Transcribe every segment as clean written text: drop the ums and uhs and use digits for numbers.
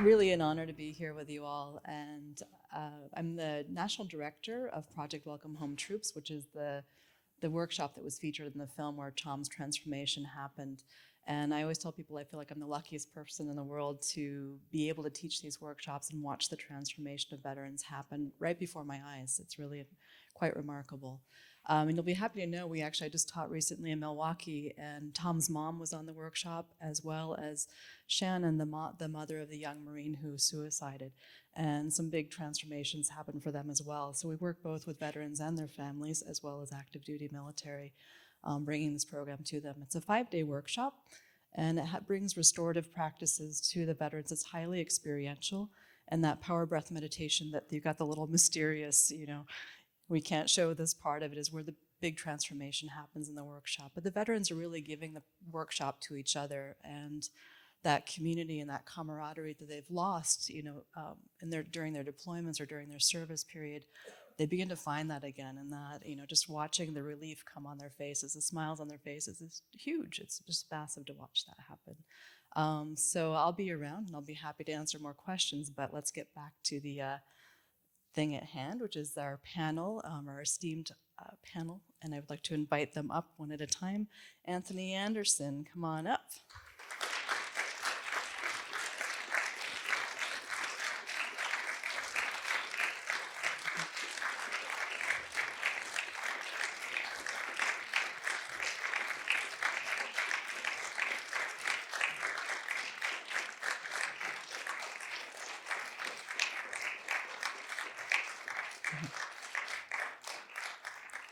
really an honor to be here with you all. And I'm the National Director of Project Welcome Home Troops, which is the workshop that was featured in the film where Tom's transformation happened. And I always tell people I feel like I'm the luckiest person in the world to be able to teach these workshops and watch the transformation of veterans happen right before my eyes. It's really quite remarkable. And you'll be happy to know I just taught recently in Milwaukee, and Tom's mom was on the workshop, as well as Shannon, the mother of the young Marine who suicided. And some big transformations happened for them as well. So we work both with veterans and their families, as well as active duty military, bringing this program to them. It's a 5-day workshop, and it brings restorative practices to the veterans. It's highly experiential, and that power breath meditation that you've got the little mysterious, we can't show this part of it, is where the big transformation happens in the workshop. But the veterans are really giving the workshop to each other, and that community and that camaraderie that they've lost, during their deployments or during their service period, they begin to find that again. And that, just watching the relief come on their faces, the smiles on their faces is huge. It's just massive to watch that happen. So I'll be around and I'll be happy to answer more questions, but let's get back to the thing at hand, which is our panel, our esteemed panel, and I would like to invite them up one at a time. Anthony Anderson, come on up.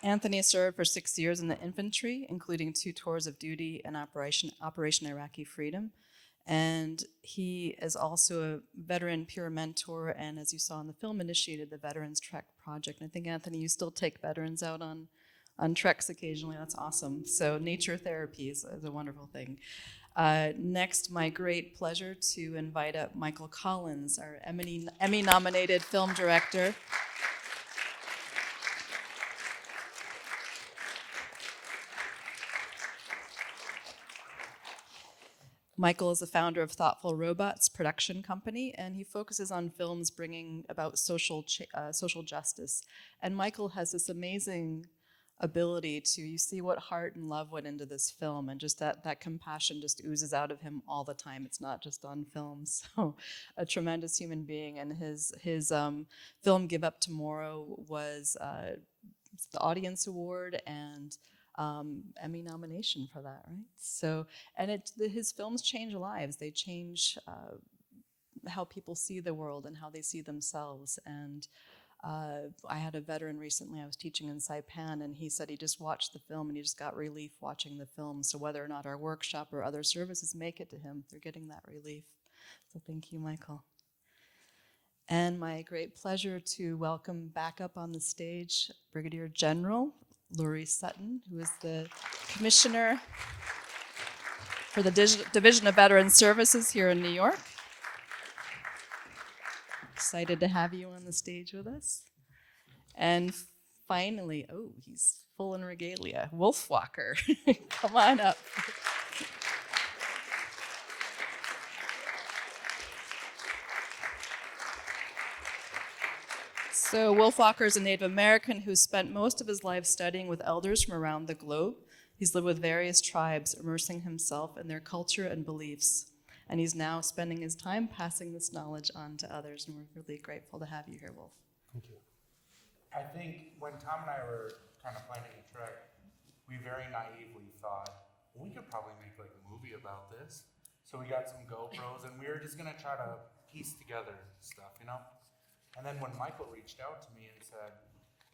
Anthony served for 6 years in the infantry, including 2 tours of duty and Operation Iraqi Freedom. And he is also a veteran peer mentor, and as you saw in the film, initiated the Veterans Trek Project. And I think, Anthony, you still take veterans out on treks occasionally. That's awesome. So nature therapy is a wonderful thing. Next, my great pleasure to invite up Michael Collins, our Emmy-nominated film director. Michael is the founder of Thoughtful Robots production company, and he focuses on films bringing about social justice. And Michael has this amazing ability you see what heart and love went into this film, and just that compassion just oozes out of him all the time. It's not just on film. So a tremendous human being, and his film Give Up Tomorrow was the Audience Award and Emmy nomination for that, right? So, and his films change lives. They change how people see the world and how they see themselves. And I had a veteran recently, I was teaching in Saipan, and he said he just watched the film and he just got relief watching the film. So whether or not our workshop or other services make it to him, they're getting that relief. So thank you, Michael. And my great pleasure to welcome back up on the stage Brigadier General Loree Sutton, who is the Commissioner for the Division of Veteran Services here in New York. Excited to have you on the stage with us. And finally, he's full in regalia, Wolf Walker. Come on up. So Wolf Walker is a Native American who spent most of his life studying with elders from around the globe. He's lived with various tribes, immersing himself in their culture and beliefs. And he's now spending his time passing this knowledge on to others. And we're really grateful to have you here, Wolf. Thank you. I think when Tom and I were kind of planning a trek, we very naively thought, well, we could probably make like a movie about this. So we got some GoPros and we were just gonna try to piece together stuff, And then when Michael reached out to me and said,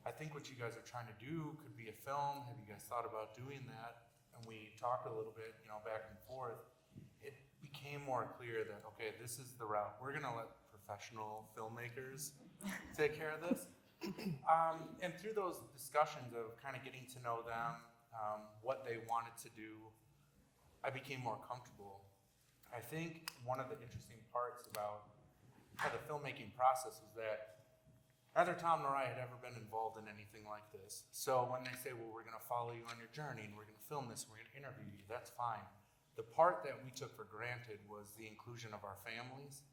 I think what you guys are trying to do could be a film. Have you guys thought about doing that? And we talked a little bit, back and forth. It became more clear that, okay, this is the route. We're gonna let professional filmmakers take care of this. And through those discussions of kind of getting to know them, what they wanted to do, I became more comfortable. I think one of the interesting parts about the filmmaking process was that neither Tom nor I had ever been involved in anything like this. So when they say, well, we're gonna follow you on your journey and we're gonna film this, and we're gonna interview you, that's fine. The part that we took for granted was the inclusion of our families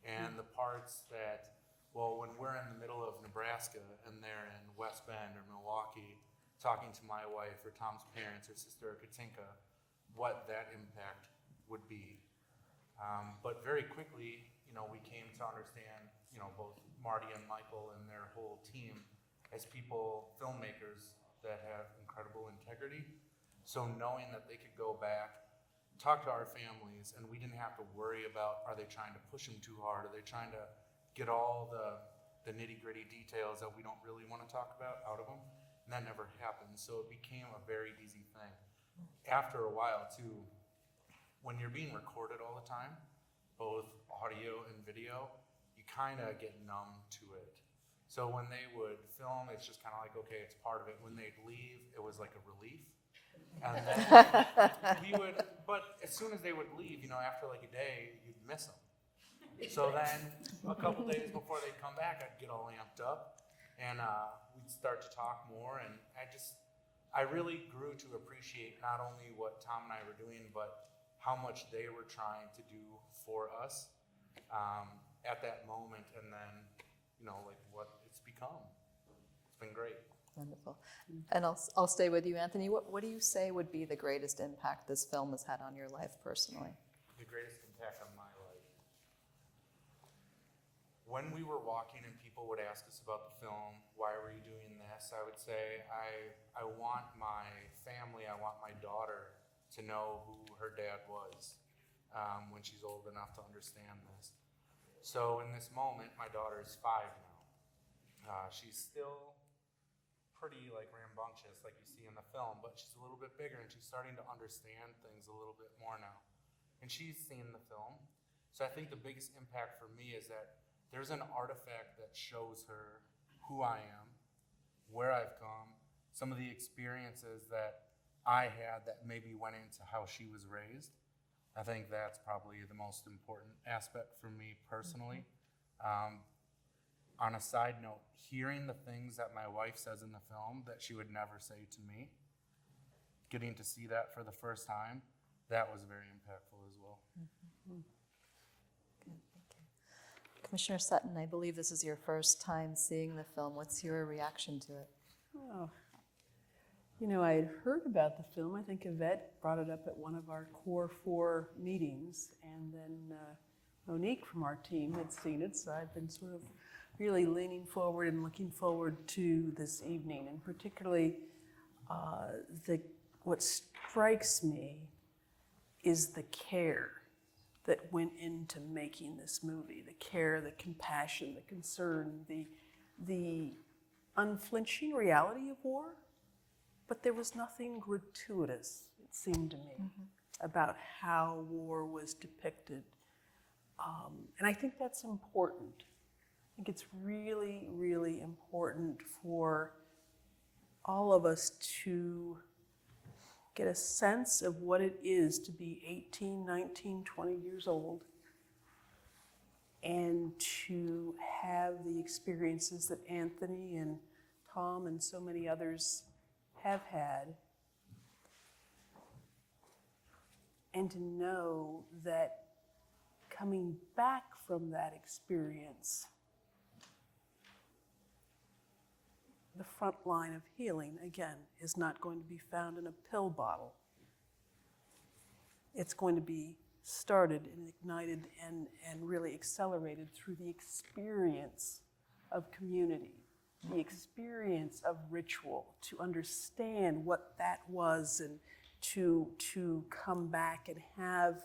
And the parts that, well, when we're in the middle of Nebraska and they're in West Bend or Milwaukee, talking to my wife or Tom's parents or sister or Katinka, what that impact would be. But very quickly, we came to understand, both Marty and Michael and their whole team as people, filmmakers that have incredible integrity. So knowing that they could go back, talk to our families, and we didn't have to worry about, are they trying to push them too hard? Are they trying to get all the nitty-gritty details that we don't really want to talk about out of them? And that never happened. So it became a very easy thing. After a while, too, when you're being recorded all the time, both audio and video, you kind of get numb to it. So when they would film, it's just kind of like, okay, it's part of it. When they'd leave, it was like a relief. And then but as soon as they would leave, after like a day, you'd miss them. So then a couple days before they'd come back, I'd get all amped up and we'd start to talk more. And I really grew to appreciate not only what Tom and I were doing, but how much they were trying to do for us at that moment. And then, like what it's become. It's been great. Wonderful. And I'll stay with you, Anthony. What do you say would be the greatest impact this film has had on your life personally? The greatest impact on my life. When we were walking and people would ask us about the film, why were you doing this? I would say, I want my family, I want my daughter to know who her dad was when she's old enough to understand this. So in this moment, my daughter is 5 now. She's still pretty rambunctious like you see in the film, but she's a little bit bigger and she's starting to understand things a little bit more now. And she's seen the film. So I think the biggest impact for me is that there's an artifact that shows her who I am, where I've come, some of the experiences that I had that maybe went into how she was raised. I think that's probably the most important aspect for me personally. On a side note, hearing the things that my wife says in the film that she would never say to me, getting to see that for the first time, that was very impactful as well. Mm-hmm. Good, thank you. Commissioner Sutton, I believe this is your first time seeing the film. What's your reaction to it? Oh, I had heard about the film. I think Yvette brought it up at one of our Core 4 meetings, and then Monique from our team had seen it, so I've been sort of really leaning forward and looking forward to this evening, and particularly what strikes me is the care that went into making this movie, the care, the compassion, the concern, the unflinching reality of war, but there was nothing gratuitous, it seemed to me, about how war was depicted. And I think that's important. I think it's really, really important for all of us to get a sense of what it is to be 18, 19, 20 years old and to have the experiences that Anthony and Tom and so many others have had, and to know that coming back from that experience, the front line of healing, again, is not going to be found in a pill bottle. It's going to be started and ignited and really accelerated through the experience of community, the experience of ritual, to understand what that was and to come back and have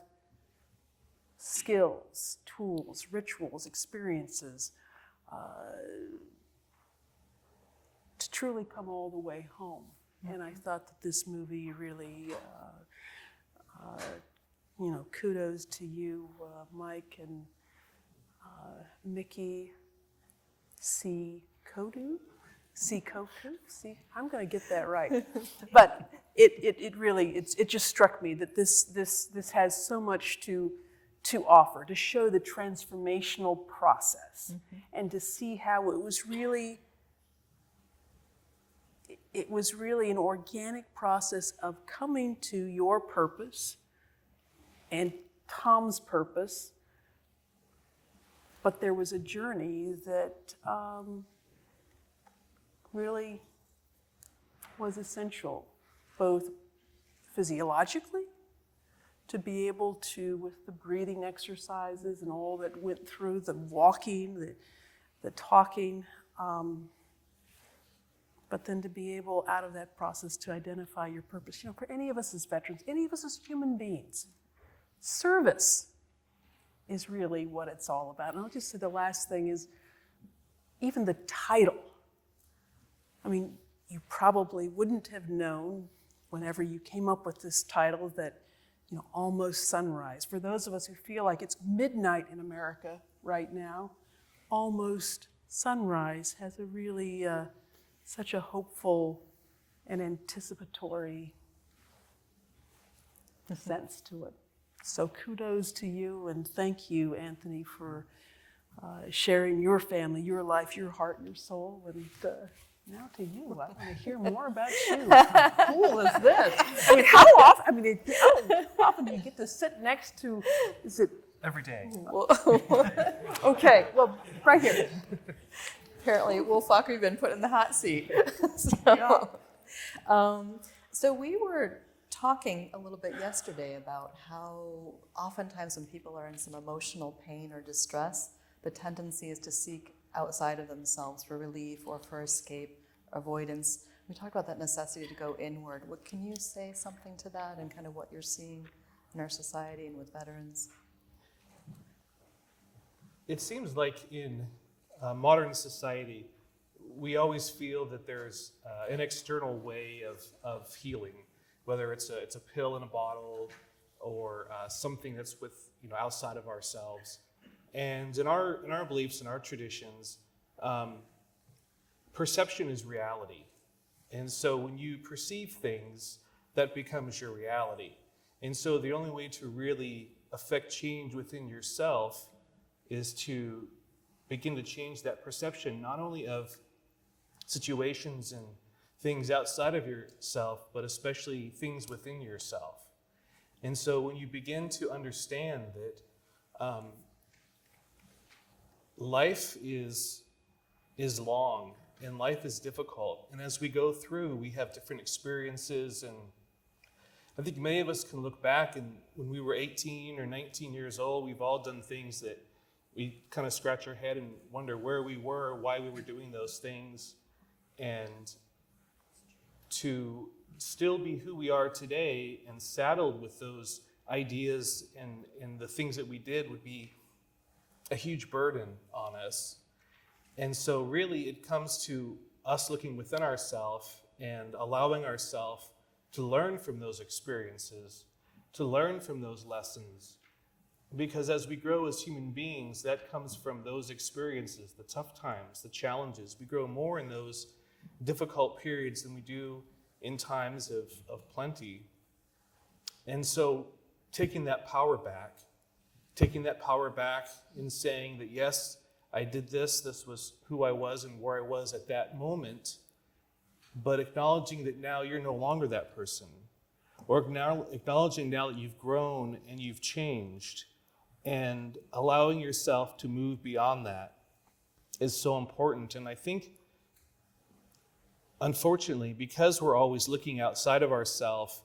skills, tools, rituals, experiences, to truly come all the way home. And I thought that this movie really, kudos to you, Mike and Mickey C. Kodu? See, I'm going to get that right. But it really just struck me that this has so much to offer, to show the transformational process, and to see how it was really an organic process of coming to your purpose and Tom's purpose But there was a journey that really was essential, both physiologically, to be able to, with the breathing exercises and all that went through, the walking, the talking, but then to be able, out of that process, to identify your purpose. You know, for any of us as veterans, any of us as human beings, service is really what it's all about. And I'll just say the last thing is, even the title. I mean, you probably wouldn't have known whenever you came up with this title that, you know, almost sunrise. For those of us who feel like it's midnight in America right now, almost sunrise has a really, such a hopeful and anticipatory sense to it. So kudos to you, and thank you, Anthony, for sharing your family, your life, your heart, your soul. And now to you, I want to hear more about you. How cool is this? I mean, how often do you get to sit next to, is it? Every day. Okay, well, right here. Apparently, Wolf Walker, you've been put in the hot seat. So we were talking a little bit yesterday about how oftentimes when people are in some emotional pain or distress, the tendency is to seek outside of themselves for relief or for escape, avoidance. We talked about that necessity to go inward. Can you say something to that and kind of what you're seeing in our society and with veterans? It seems like in modern society, we always feel that there's an external way of healing, whether it's a pill in a bottle or something that's outside of ourselves. And in our beliefs and our traditions, perception is reality. And so when you perceive things, that becomes your reality. And so the only way to really affect change within yourself is to begin to change that perception, not only of situations and things outside of yourself, but especially things within yourself. And so when you begin to understand that life is long and life is difficult, and as we go through, we have different experiences, and I think many of us can look back, and when we were 18 or 19 years old, we've all done things that we kind of scratch our head and wonder where we were, why we were doing those things. And to still be who we are today and saddled with those ideas and the things that we did would be a huge burden on us. And so really it comes to us looking within ourselves and allowing ourselves to learn from those experiences, to learn from those lessons. Because as we grow as human beings, that comes from those experiences, the tough times, the challenges. We grow more in those difficult periods than we do in times of plenty. And so taking that power back in saying that, yes, I did this was who I was and where I was at that moment, but acknowledging that now you're no longer that person, or acknowledging now that you've grown and you've changed, and allowing yourself to move beyond that is so important. And I think, unfortunately, because we're always looking outside of ourselves,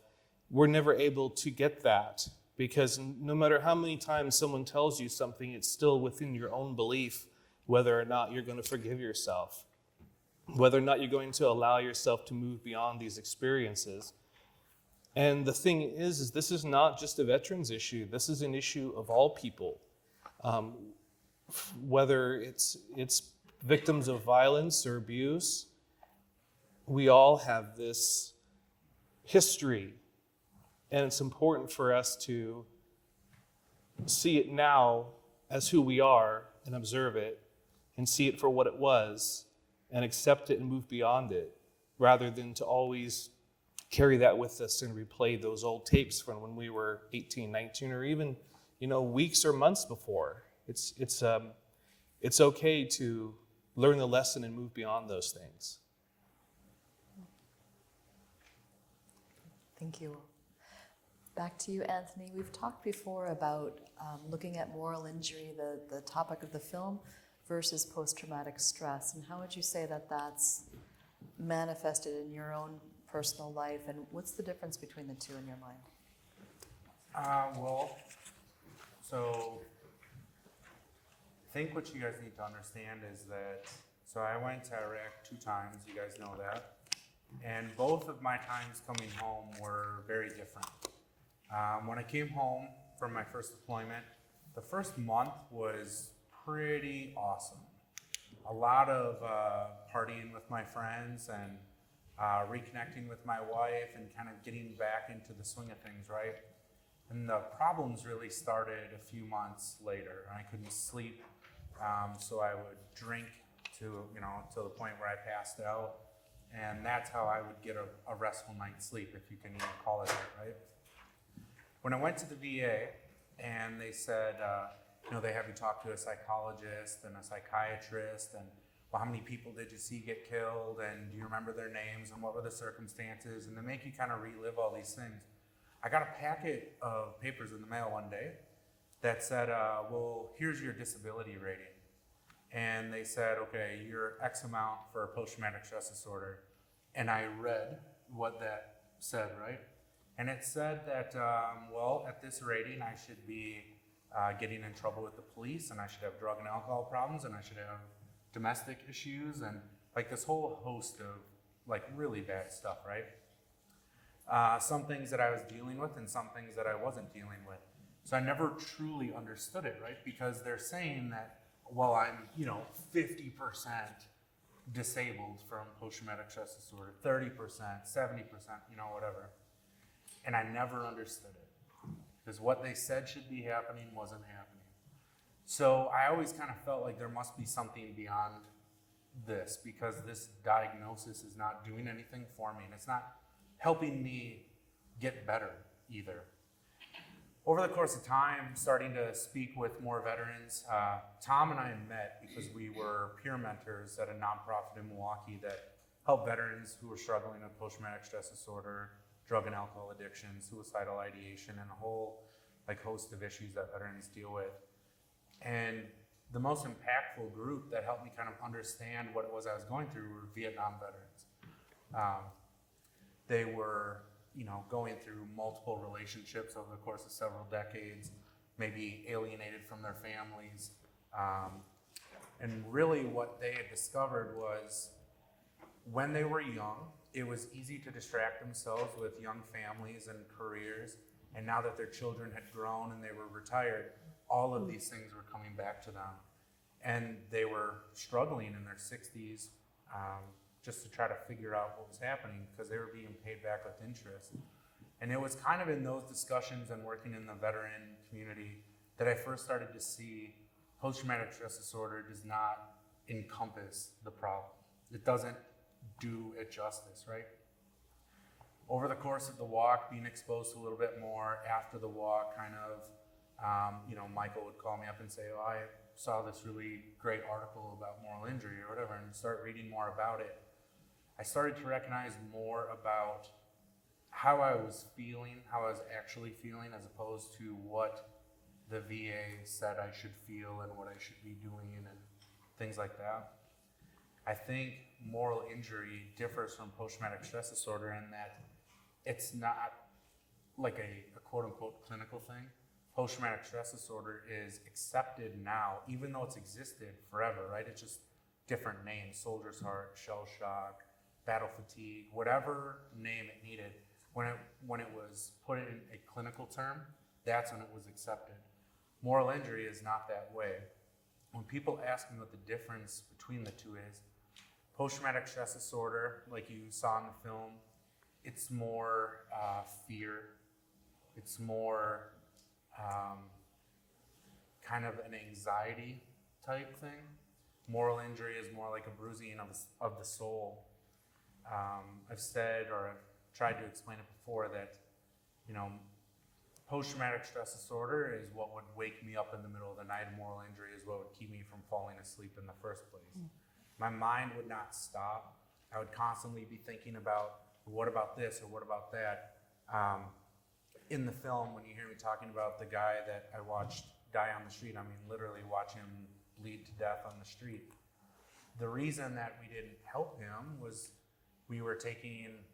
we're never able to get that, because no matter how many times someone tells you something, it's still within your own belief whether or not you're going to forgive yourself, whether or not you're going to allow yourself to move beyond these experiences. And the thing is this is not just a veterans issue. This is an issue of all people, whether it's victims of violence or abuse. We all have this history, and it's important for us to see it now as who we are and observe it and see it for what it was and accept it and move beyond it, rather than to always carry that with us and replay those old tapes from when we were 18, 19, or even, weeks or months before. It's okay to learn the lesson and move beyond those things. Thank you. Back to you, Anthony. We've talked before about looking at moral injury, the topic of the film, versus post-traumatic stress. And how would you say that that's manifested in your own personal life? And what's the difference between the two in your mind? So I think what you guys need to understand is that, so I went to Iraq 2 times, you guys know that. And both of my times coming home were very different. When I came home from my first deployment, the first month was pretty awesome. A lot of partying with my friends and reconnecting with my wife and kind of getting back into the swing of things, right? And the problems really started a few months later. I couldn't sleep, so I would drink to the point where I passed out. And that's how I would get a restful night's sleep, if you can even call it that, right? When I went to the VA and they said, they have you talk to a psychologist and a psychiatrist, and well, how many people did you see get killed, and do you remember their names, and what were the circumstances, and they make you kind of relive all these things. I got a packet of papers in the mail one day that said, well, here's your disability rating. And they said, okay, you're X amount for post-traumatic stress disorder. And I read what that said, right? And it said that, at this rating, I should be getting in trouble with the police, and I should have drug and alcohol problems, and I should have domestic issues, and like this whole host of like really bad stuff, right? Some things that I was dealing with and some things that I wasn't dealing with. So I never truly understood it, right? Because they're saying that, well, I'm, 50% disabled from post-traumatic stress disorder, 30%, 70%, whatever. And I never understood it. Because what they said should be happening wasn't happening. So I always kind of felt like there must be something beyond this, because this diagnosis is not doing anything for me, and it's not helping me get better either. Over the course of time, starting to speak with more veterans, Tom and I met because we were peer mentors at a nonprofit in Milwaukee that helped veterans who were struggling with post-traumatic stress disorder, drug and alcohol addiction, suicidal ideation, and a whole host of issues that veterans deal with. And the most impactful group that helped me kind of understand what it was I was going through were Vietnam veterans. They were going through multiple relationships over the course of several decades, maybe alienated from their families. And really what they had discovered was when they were young, it was easy to distract themselves with young families and careers. And now that their children had grown and they were retired, all of these things were coming back to them. And they were struggling in their 60s, just to try to figure out what was happening, because they were being paid back with interest. And it was kind of in those discussions and working in the veteran community that I first started to see post-traumatic stress disorder does not encompass the problem. It doesn't do it justice, right? Over the course of the walk, being exposed to a little bit more, after the walk, kind of, Michael would call me up and say, oh, I saw this really great article about moral injury or whatever, and start reading more about it. I started to recognize more about how I was feeling, how I was actually feeling, as opposed to what the VA said I should feel and what I should be doing and things like that. I think moral injury differs from post-traumatic stress disorder in that it's not like a quote-unquote clinical thing. Post-traumatic stress disorder is accepted now, even though it's existed forever, right? It's just different names: soldier's heart, shell shock, battle fatigue, whatever name it needed. When it was put in a clinical term, that's when it was accepted. Moral injury is not that way. When people ask me what the difference between the two is, post-traumatic stress disorder, like you saw in the film, it's more fear. It's more kind of an anxiety type thing. Moral injury is more like a bruising of the soul. I've said, or I've tried to explain it before, that post-traumatic stress disorder is what would wake me up in the middle of the night. Moral injury is what would keep me from falling asleep in the first place. My mind would not stop. I would constantly be thinking about, what about this or what about that? in the film, when you hear me talking about the guy that I watched die on the street, I mean literally watch him bleed to death on the street. The reason that we didn't help him was we were taking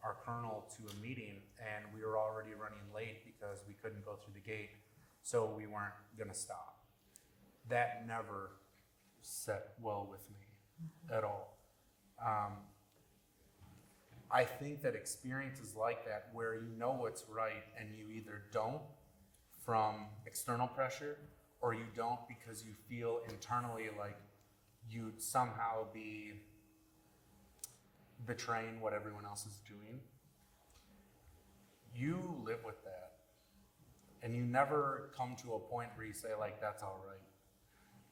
our colonel to a meeting, and we were already running late because we couldn't go through the gate, so we weren't going to stop. That never set well with me at all. I think that experiences like that, where you know what's right and you either don't from external pressure, or you don't because you feel internally like you'd somehow be betraying what everyone else is doing, you live with that. And you never come to a point where you say, like, that's all right.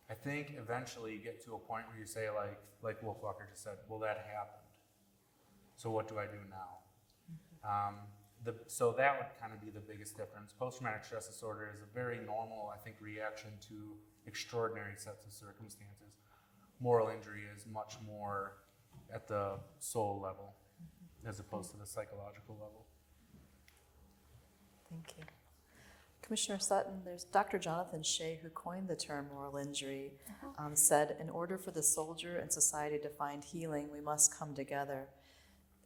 I think eventually you get to a point where you say, like Wolfwalker just said, well, that happened. So what do I do now? So that would kind of be the biggest difference. Post-traumatic stress disorder is a very normal, I think, reaction to extraordinary sets of circumstances. Moral injury is much more at the soul level as opposed to the psychological level. Thank you. Commissioner Sutton, there's Dr. Jonathan Shea, who coined the term moral injury, said, in order for the soldier and society to find healing, we must come together.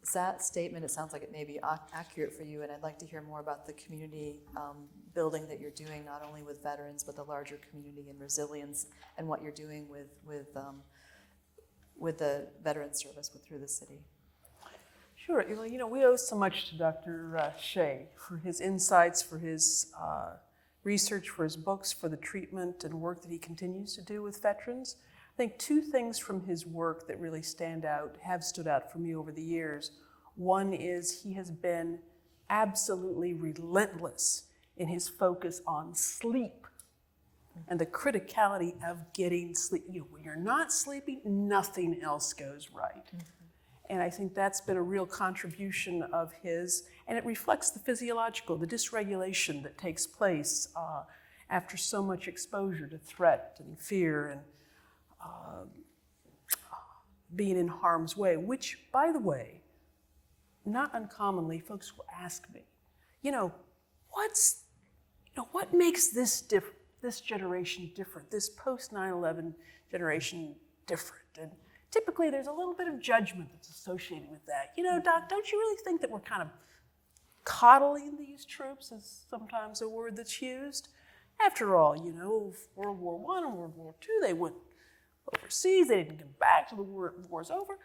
Is that statement, it sounds like it may be accurate for you, and I'd like to hear more about the community building that you're doing, not only with veterans, but the larger community and resilience, and what you're doing with the veteran service through the city. Sure. You know, we owe so much to Dr. Shea for his insights, for his research, for his books, for the treatment and work that he continues to do with veterans. I think two things from his work that really have stood out for me over the years. One is he has been absolutely relentless in his focus on sleep and the criticality of getting sleep. You know, when you're not sleeping, nothing else goes right. And I think that's been a real contribution of his, and it reflects the physiological, the dysregulation that takes place after so much exposure to threat and fear and being in harm's way, which, by the way, not uncommonly, folks will ask me, what makes this generation different, this post 9/11 generation different? And typically, there's a little bit of judgment that's associated with that. Doc, don't you really think that we're kind of coddling these troops, is sometimes a word that's used? After all, World War I and World War II, they went overseas, they didn't come back till the war's over.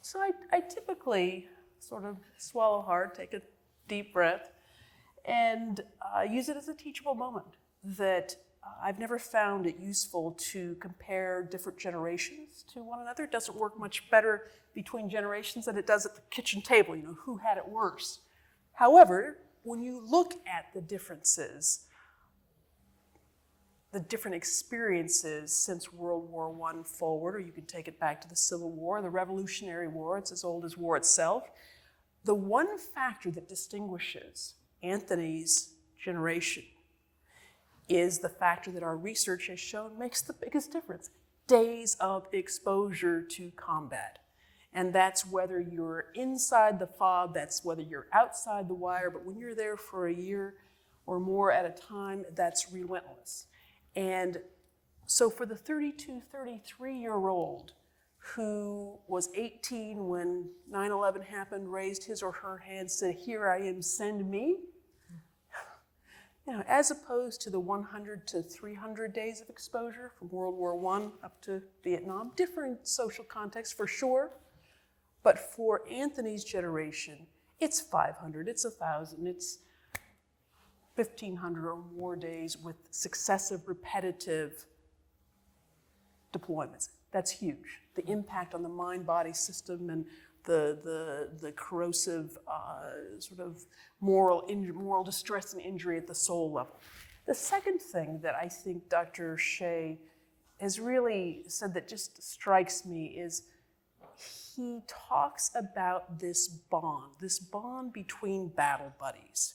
So I typically sort of swallow hard, take a deep breath, and use it as a teachable moment that I've never found it useful to compare different generations to one another. It doesn't work much better between generations than it does at the kitchen table, who had it worse. However, when you look at the differences, the different experiences since World War I forward, or you can take it back to the Civil War, the Revolutionary War, it's as old as war itself. The one factor that distinguishes Anthony's generation is the factor that our research has shown makes the biggest difference: days of exposure to combat. And that's whether you're inside the fob, that's whether you're outside the wire, but when you're there for a year or more at a time, that's relentless. And so for the 32, 33-year-old who was 18 when 9/11 happened, raised his or her hand, said, "Here I am, send me," as opposed to the 100 to 300 days of exposure from World War I up to Vietnam, different social context for sure, but for Anthony's generation, it's 500, it's 1,000, it's 1,500 or more days with successive repetitive deployments. That's huge. The impact on the mind-body system and the corrosive sort of moral distress and injury at the soul level. The second thing that I think Dr. Shea has really said that just strikes me is he talks about this bond between battle buddies,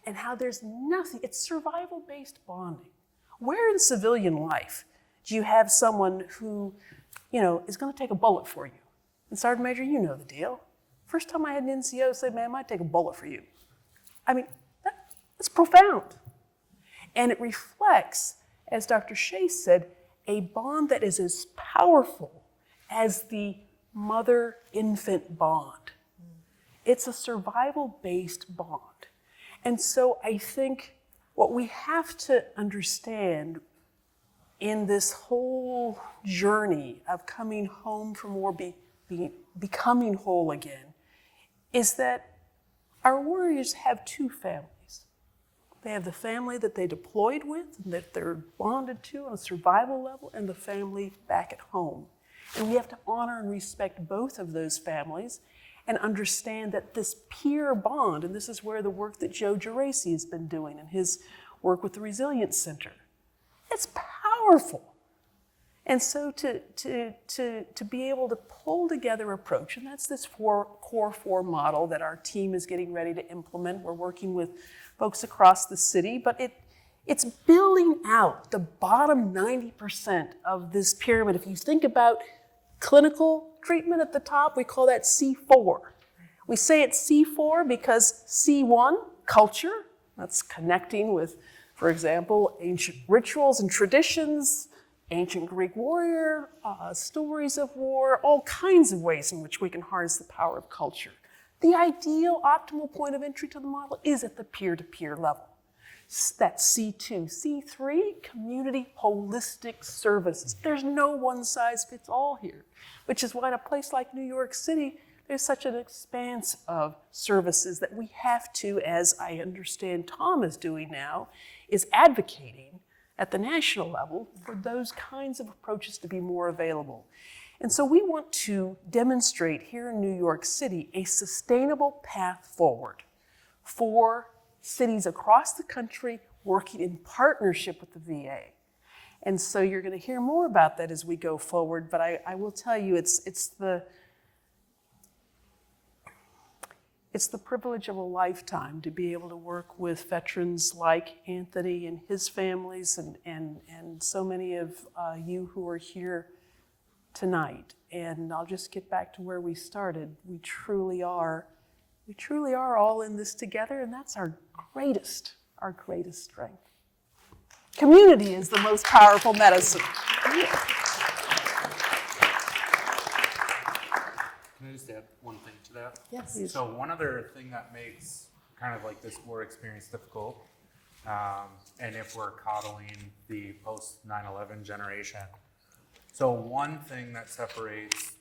and how there's nothing, it's survival-based bonding. Where in civilian life do you have someone who, is going to take a bullet for you? And Sergeant Major, you know the deal. First time I had an NCO say, "Man, I might take a bullet for you." I mean, That's profound. And it reflects, as Dr. Shea said, a bond that is as powerful as the mother-infant bond. It's a survival-based bond. And so I think what we have to understand in this whole journey of coming home from war, becoming whole again, is that our warriors have two families. They have the family that they deployed with and that they're bonded to on a survival level, and the family back at home. And we have to honor and respect both of those families and understand that this peer bond, and this is where the work that Joe Geraci has been doing and his work with the Resilience Center, it's powerful. And so to be able to pull together approach, and that's this core four model that our team is getting ready to implement. We're working with folks across the city, but it's building out the bottom 90% of this pyramid. If you think about clinical treatment at the top, we call that C4. We say it's C4 because C1, culture, that's connecting with, for example, ancient rituals and traditions, ancient Greek warrior, stories of war, all kinds of ways in which we can harness the power of culture. The ideal, optimal point of entry to the model is at the peer-to-peer level. That's C2. C3, community holistic services. There's no one-size-fits-all here, which is why in a place like New York City, there's such an expanse of services that we have to, as I understand Tom is doing now, is advocating at the national level for those kinds of approaches to be more available. And so we want to demonstrate here in New York City a sustainable path forward for cities across the country working in partnership with the VA. And so you're going to hear more about that as we go forward, but I will tell you it's the privilege of a lifetime to be able to work with veterans like Anthony and his families and so many of you who are here tonight. And I'll just get back to where we started. We truly are all in this together, and that's our greatest strength. Community is the most powerful medicine. Can I just add one thing to that? Yes. So one other thing that makes kind of like this war experience difficult, and if we're coddling the post 9/11 generation, so one thing that separates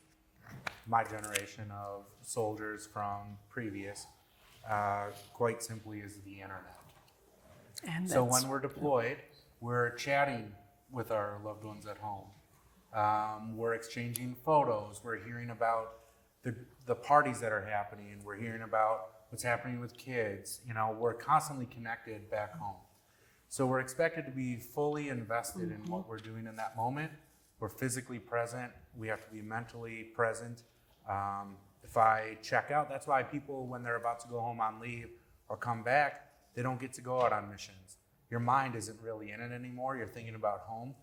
my generation of soldiers from previous, quite simply, is the internet. And So when we're deployed, we're chatting with our loved ones at home. We're exchanging photos. We're hearing about the parties that are happening. We're hearing about what's happening with kids. You know, we're constantly connected back home. So we're expected to be fully invested in what we're doing in that moment. We're physically present. We have to be mentally present. If I check out, that's why people, when they're about to go home on leave or come back, they don't get to go out on missions. Your mind isn't really in it anymore. You're thinking about home.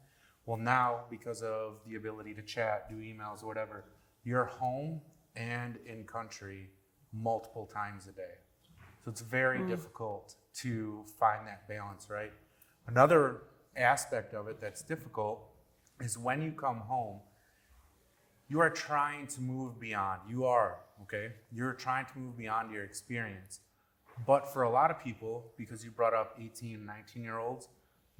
Well, now, because of the ability to chat, do emails, whatever, you're home and in country multiple times a day. So it's very difficult to find that balance, right? Another aspect of it that's difficult is when you come home, you are trying to move beyond. You're trying to move beyond your experience. But for a lot of people, because you brought up 18, 19-year-olds,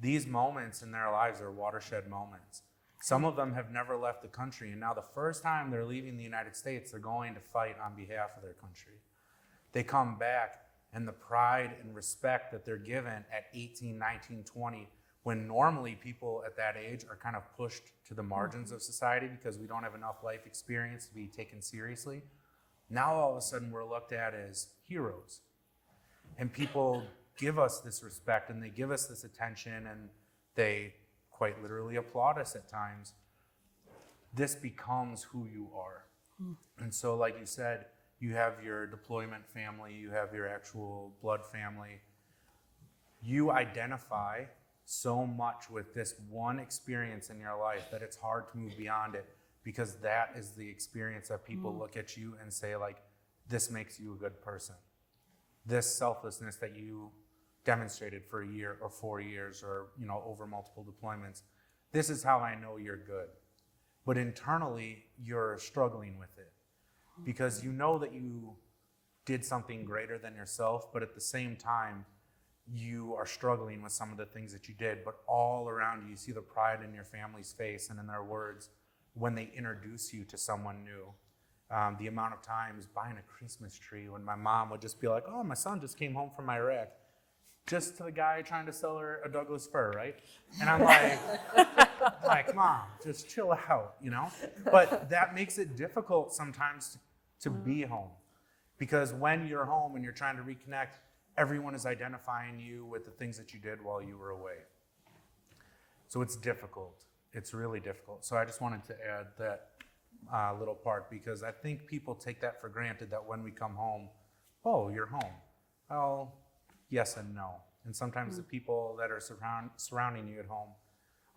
these moments in their lives are watershed moments. Some of them have never left the country, and now the first time they're leaving the United States, they're going to fight on behalf of their country. They come back, and the pride and respect that they're given at 18, 19, 20, when normally people at that age are kind of pushed to the margins of society because we don't have enough life experience to be taken seriously. Now all of a sudden we're looked at as heroes. And people give us this respect and they give us this attention and they quite literally applaud us at times. This becomes who you are. And so like you said, you have your deployment family, you have your actual blood family. You identify so much with this one experience in your life that it's hard to move beyond it because that is the experience that people look at you and say, like, this makes you a good person. This selflessness that you demonstrated for a year or 4 years or, over multiple deployments. This is how I know you're good. But internally, you're struggling with it because you know that you did something greater than yourself, but at the same time, you are struggling with some of the things that you did. But all around you, you see the pride in your family's face and in their words when they introduce you to someone new. The amount of times buying a Christmas tree when my mom would just be like, oh, my son just came home from Iraq. Just to the guy trying to sell her a Douglas fir, right? And I'm like, Mom, just chill out, But that makes it difficult sometimes to be home. Because when you're home and you're trying to reconnect, everyone is identifying you with the things that you did while you were away. So it's difficult. It's really difficult. So I just wanted to add that little part because I think people take that for granted that when we come home, oh, you're home. Well, yes and no. And sometimes the people that are surrounding you at home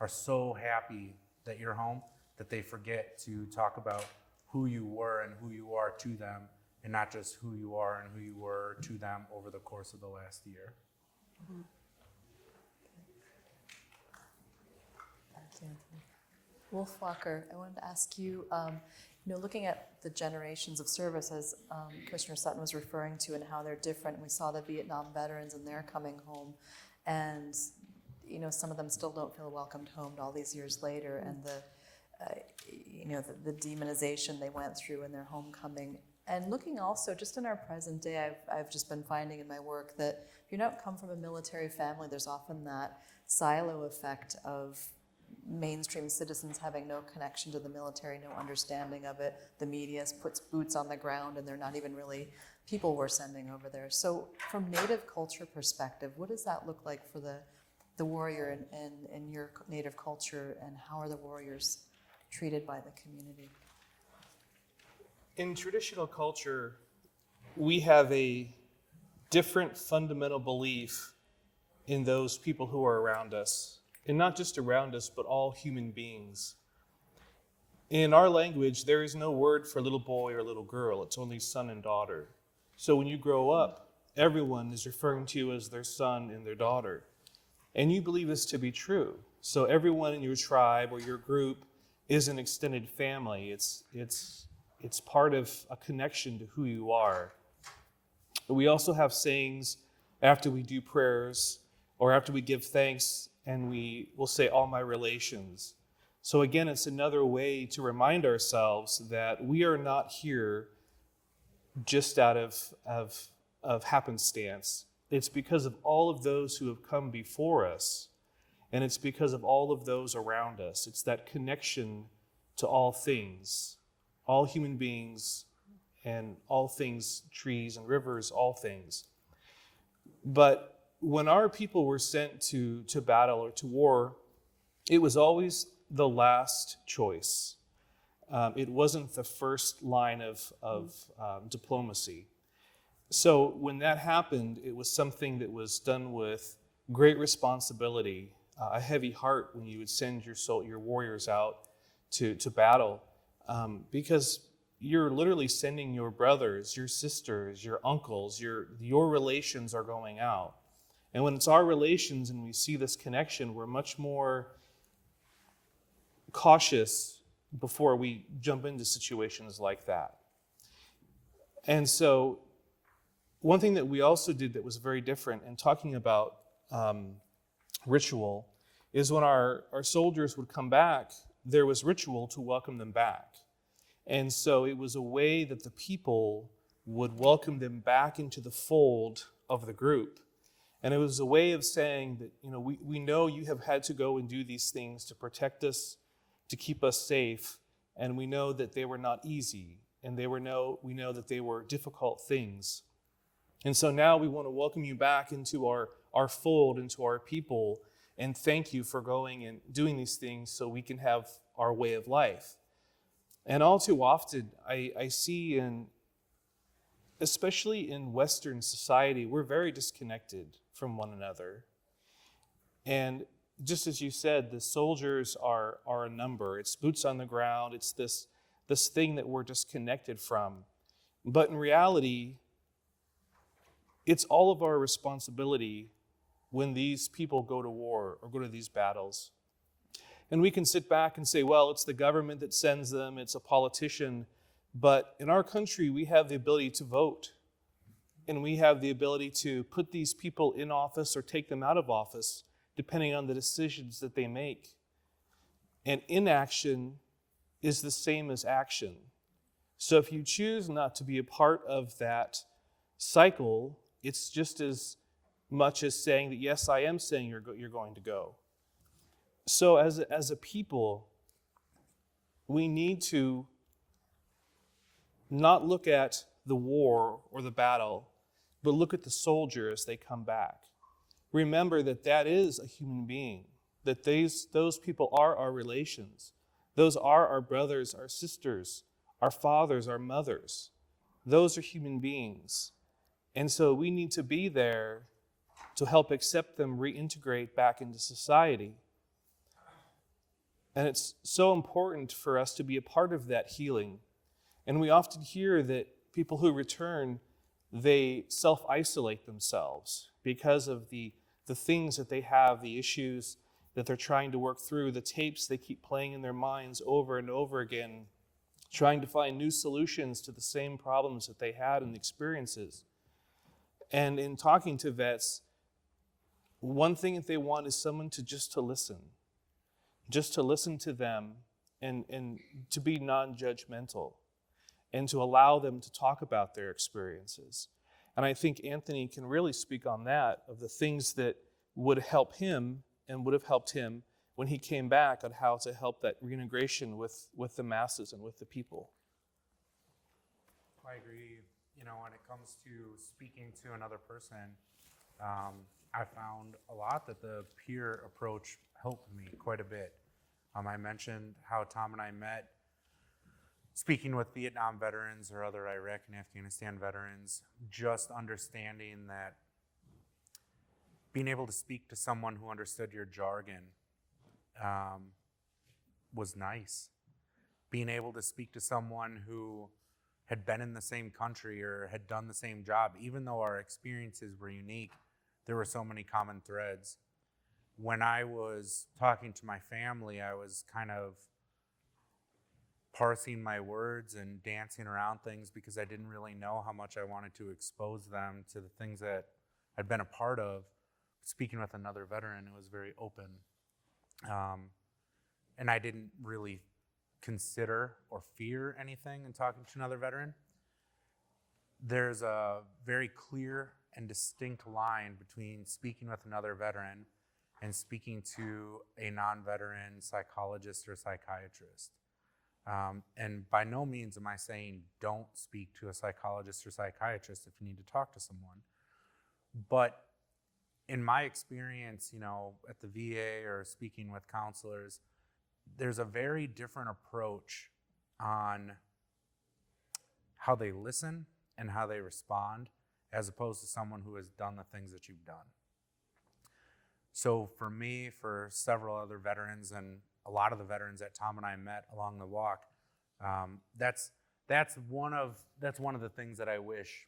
are so happy that you're home that they forget to talk about who you were and who you are to them, and not just who you are and who you were to them over the course of the last year. Wolf Walker, I wanted to ask you, looking at the generations of service, as Commissioner Sutton was referring to, and how they're different. We saw the Vietnam veterans, and they're coming home, and some of them still don't feel welcomed home all these years later, and the demonization they went through in their homecoming. And looking also just in our present day, I've just been finding in my work that if you don't come from a military family, there's often that silo effect of mainstream citizens having no connection to the military, no understanding of it. The media puts boots on the ground, and they're not even really people we're sending over there. So from Native culture perspective, what does that look like for the warrior in your Native culture, and how are the warriors treated by the community? In traditional culture, we have a different fundamental belief in those people who are around us. And not just around us, but all human beings. In our language, there is no word for little boy or little girl. It's only son and daughter. So when you grow up, everyone is referring to you as their son and their daughter. And you believe this to be true. So everyone in your tribe or your group is an extended family. It's part of a connection to who you are. We also have sayings after we do prayers or after we give thanks, and we will say, all my relations. So again, it's another way to remind ourselves that we are not here just out of happenstance. It's because of all of those who have come before us, and it's because of all of those around us. It's that connection to all things, all human beings, and all things, trees and rivers, all things. But when our people were sent to battle or to war, it was always the last choice. It wasn't the first line of diplomacy. So when that happened, it was something that was done with great responsibility, a heavy heart when you would send your warriors out to battle, because you're literally sending your brothers, your sisters, your uncles, your relations are going out. And when it's our relations and we see this connection, we're much more cautious before we jump into situations like that. And so one thing that we also did that was very different in talking about ritual is when our soldiers would come back, there was ritual to welcome them back. And so it was a way that the people would welcome them back into the fold of the group. And it was a way of saying that, we know you have had to go and do these things to protect us, to keep us safe, and we know that they were not easy, and we know that they were difficult things. And so now we want to welcome you back into our fold, into our people, and thank you for going and doing these things so we can have our way of life. And all too often, I see especially in Western society, we're very disconnected from one another. And just as you said, the soldiers are a number. It's boots on the ground. It's this thing that we're disconnected from. But in reality, it's all of our responsibility when these people go to war or go to these battles. And we can sit back and say, well, it's the government that sends them, it's a politician. But in our country, we have the ability to vote. And we have the ability to put these people in office or take them out of office, depending on the decisions that they make. And inaction is the same as action. So if you choose not to be a part of that cycle, it's just as much as saying that, yes, I am saying you're going to go. So as a people, we need to not look at the war or the battle, but look at the soldier as they come back. Remember that is a human being, that those people are our relations. Those are our brothers, our sisters, our fathers, our mothers. Those are human beings. And so we need to be there to help accept them reintegrate back into society. And it's so important for us to be a part of that healing. And we often hear that people who return, they self-isolate themselves because of the things that they have, the issues that they're trying to work through, the tapes they keep playing in their minds over and over again, trying to find new solutions to the same problems that they had and experiences. And in talking to vets, one thing that they want is someone to listen to them and to be non-judgmental and to allow them to talk about their experiences. And I think Anthony can really speak on that, of the things that would help him and would have helped him when he came back, on how to help that reintegration with the masses and with the people. I agree. When it comes to speaking to another person, I found a lot that the peer approach helped me quite a bit. I mentioned how Tom and I met speaking with Vietnam veterans or other Iraq and Afghanistan veterans, just understanding that being able to speak to someone who understood your jargon was nice. Being able to speak to someone who had been in the same country or had done the same job, even though our experiences were unique, there were so many common threads. When I was talking to my family, I was kind of parsing my words and dancing around things because I didn't really know how much I wanted to expose them to the things that I'd been a part of. Speaking with another veteran, it was very open. And I didn't really consider or fear anything in talking to another veteran. There's a very clear and distinct line between speaking with another veteran and speaking to a non-veteran psychologist or psychiatrist. And by no means am I saying don't speak to a psychologist or psychiatrist if you need to talk to someone. But in my experience, at the VA or speaking with counselors, there's a very different approach on how they listen and how they respond, as opposed to someone who has done the things that you've done. So for me, for several other veterans, and a lot of the veterans that Tom and I met along the walk, that's one of the things that I wish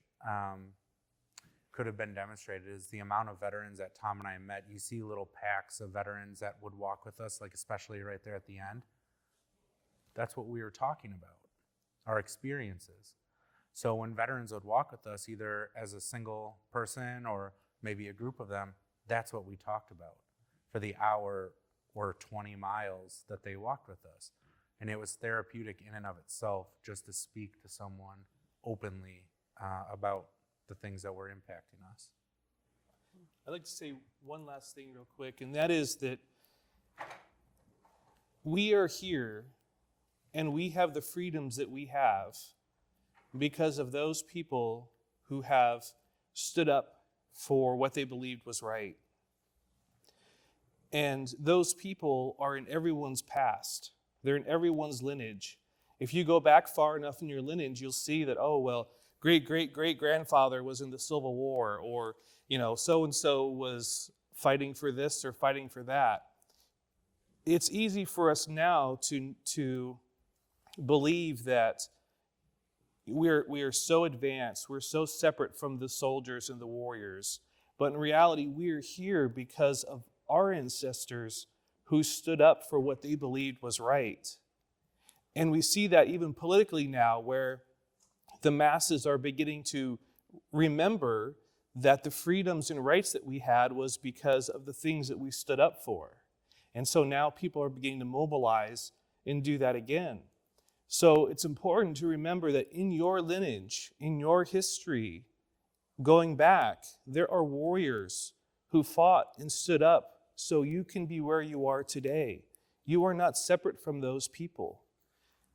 could have been demonstrated, is the amount of veterans that Tom and I met. You see little packs of veterans that would walk with us, like especially right there at the end. That's what we were talking about, our experiences. So when veterans would walk with us, either as a single person or maybe a group of them, that's what we talked about for the hour or 20 miles that they walked with us. And it was therapeutic in and of itself just to speak to someone openly about the things that were impacting us. I'd like to say one last thing real quick, and that is that we are here and we have the freedoms that we have because of those people who have stood up for what they believed was right. And those people are in everyone's past. They're in everyone's lineage. If you go back far enough in your lineage, you'll see that, oh, well, great-great-great-grandfather was in the Civil War, or, so-and-so was fighting for this or fighting for that. It's easy for us now to believe that we are so advanced, we're so separate from the soldiers and the warriors, But in reality, we're here because of our ancestors who stood up for what they believed was right. And we see that even politically now, where the masses are beginning to remember that the freedoms and rights that we had was because of the things that we stood up for. And so now people are beginning to mobilize and do that again. So it's important to remember that in your lineage, in your history, going back, there are warriors who fought and stood up so you can be where you are today. You are not separate from those people.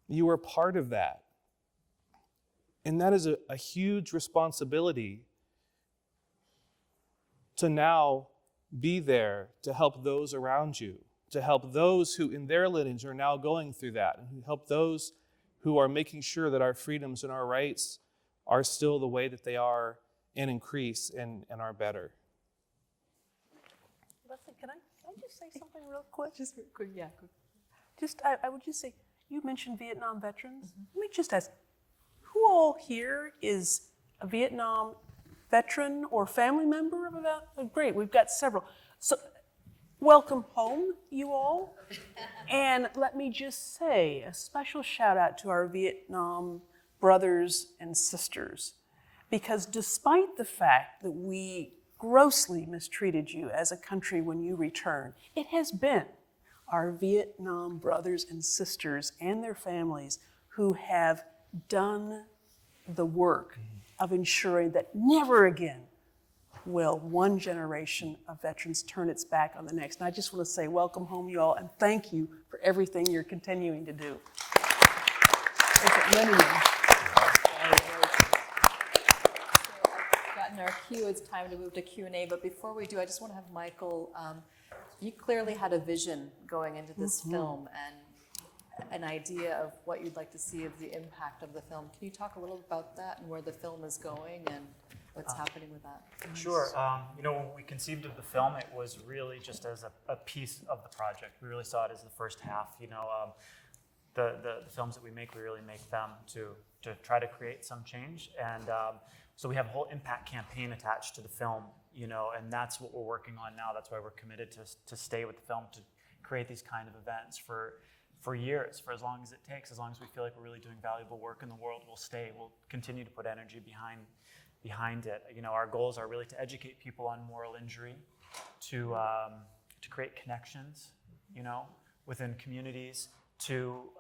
You are part of that. And that is a huge responsibility to now be there to help those around you, to help those who in their lineage are now going through that, and who help those who are making sure that our freedoms and our rights are still the way that they are and increase and are better. Leslie, can I just say something real quick? Just quick, yeah. Quick. I would just say, you mentioned Vietnam veterans. Let me just ask, who all here is a Vietnam veteran or family member of a great, we've got several. So welcome home, you all. And let me just say a special shout out to our Vietnam brothers and sisters, because despite the fact that we grossly mistreated you as a country when you returned, it has been our Vietnam brothers and sisters and their families who have done the work of ensuring that never again will one generation of veterans turn its back on the next. And I just want to say welcome home, you all, and thank you for everything you're continuing to do. Gotten our cue, it's time to move to Q&A, but before we do, I just want to have Michael, you clearly had a vision going into this film and an idea of what you'd like to see of the impact of the film. Can you talk a little about that and where the film is going and what's happening with that? Sure. When we conceived of the film, it was really just as a piece of the project. We really saw it as the first half. The films that we make, we really make them to try to create some change. And so we have a whole impact campaign attached to the film, and that's what we're working on now. That's why we're committed to stay with the film, to create these kind of events for years, for as long as it takes. As long as we feel like we're really doing valuable work in the world, we'll stay. We'll continue to put energy behind it. Our goals are really to educate people on moral injury, to create connections, within communities, to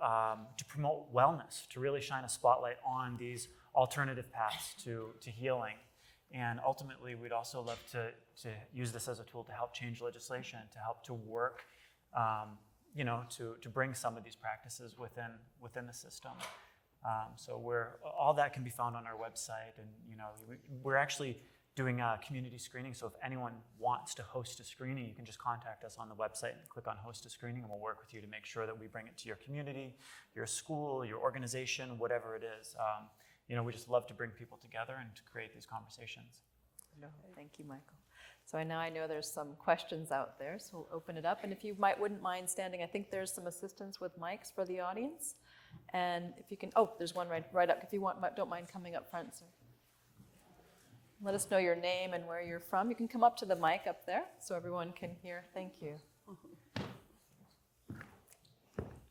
promote wellness, to really shine a spotlight on these alternative paths to healing. And ultimately, we'd also love to use this as a tool to help change legislation, to help to work, to bring some of these practices within the system. So all that can be found on our website, and we're actually doing a community screening. So if anyone wants to host a screening, you can just contact us on the website and click on host a screening, and we'll work with you to make sure that we bring it to your community, your school, your organization, whatever it is. We just love to bring people together and to create these conversations. Thank you, Michael. So I know there's some questions out there, so we'll open it up. And if you wouldn't mind standing, I think there's some assistance with mics for the audience. And if you can, there's one right up. If you don't mind coming up front, sir. Let us know your name and where you're from. You can come up to the mic up there so everyone can hear. Thank you.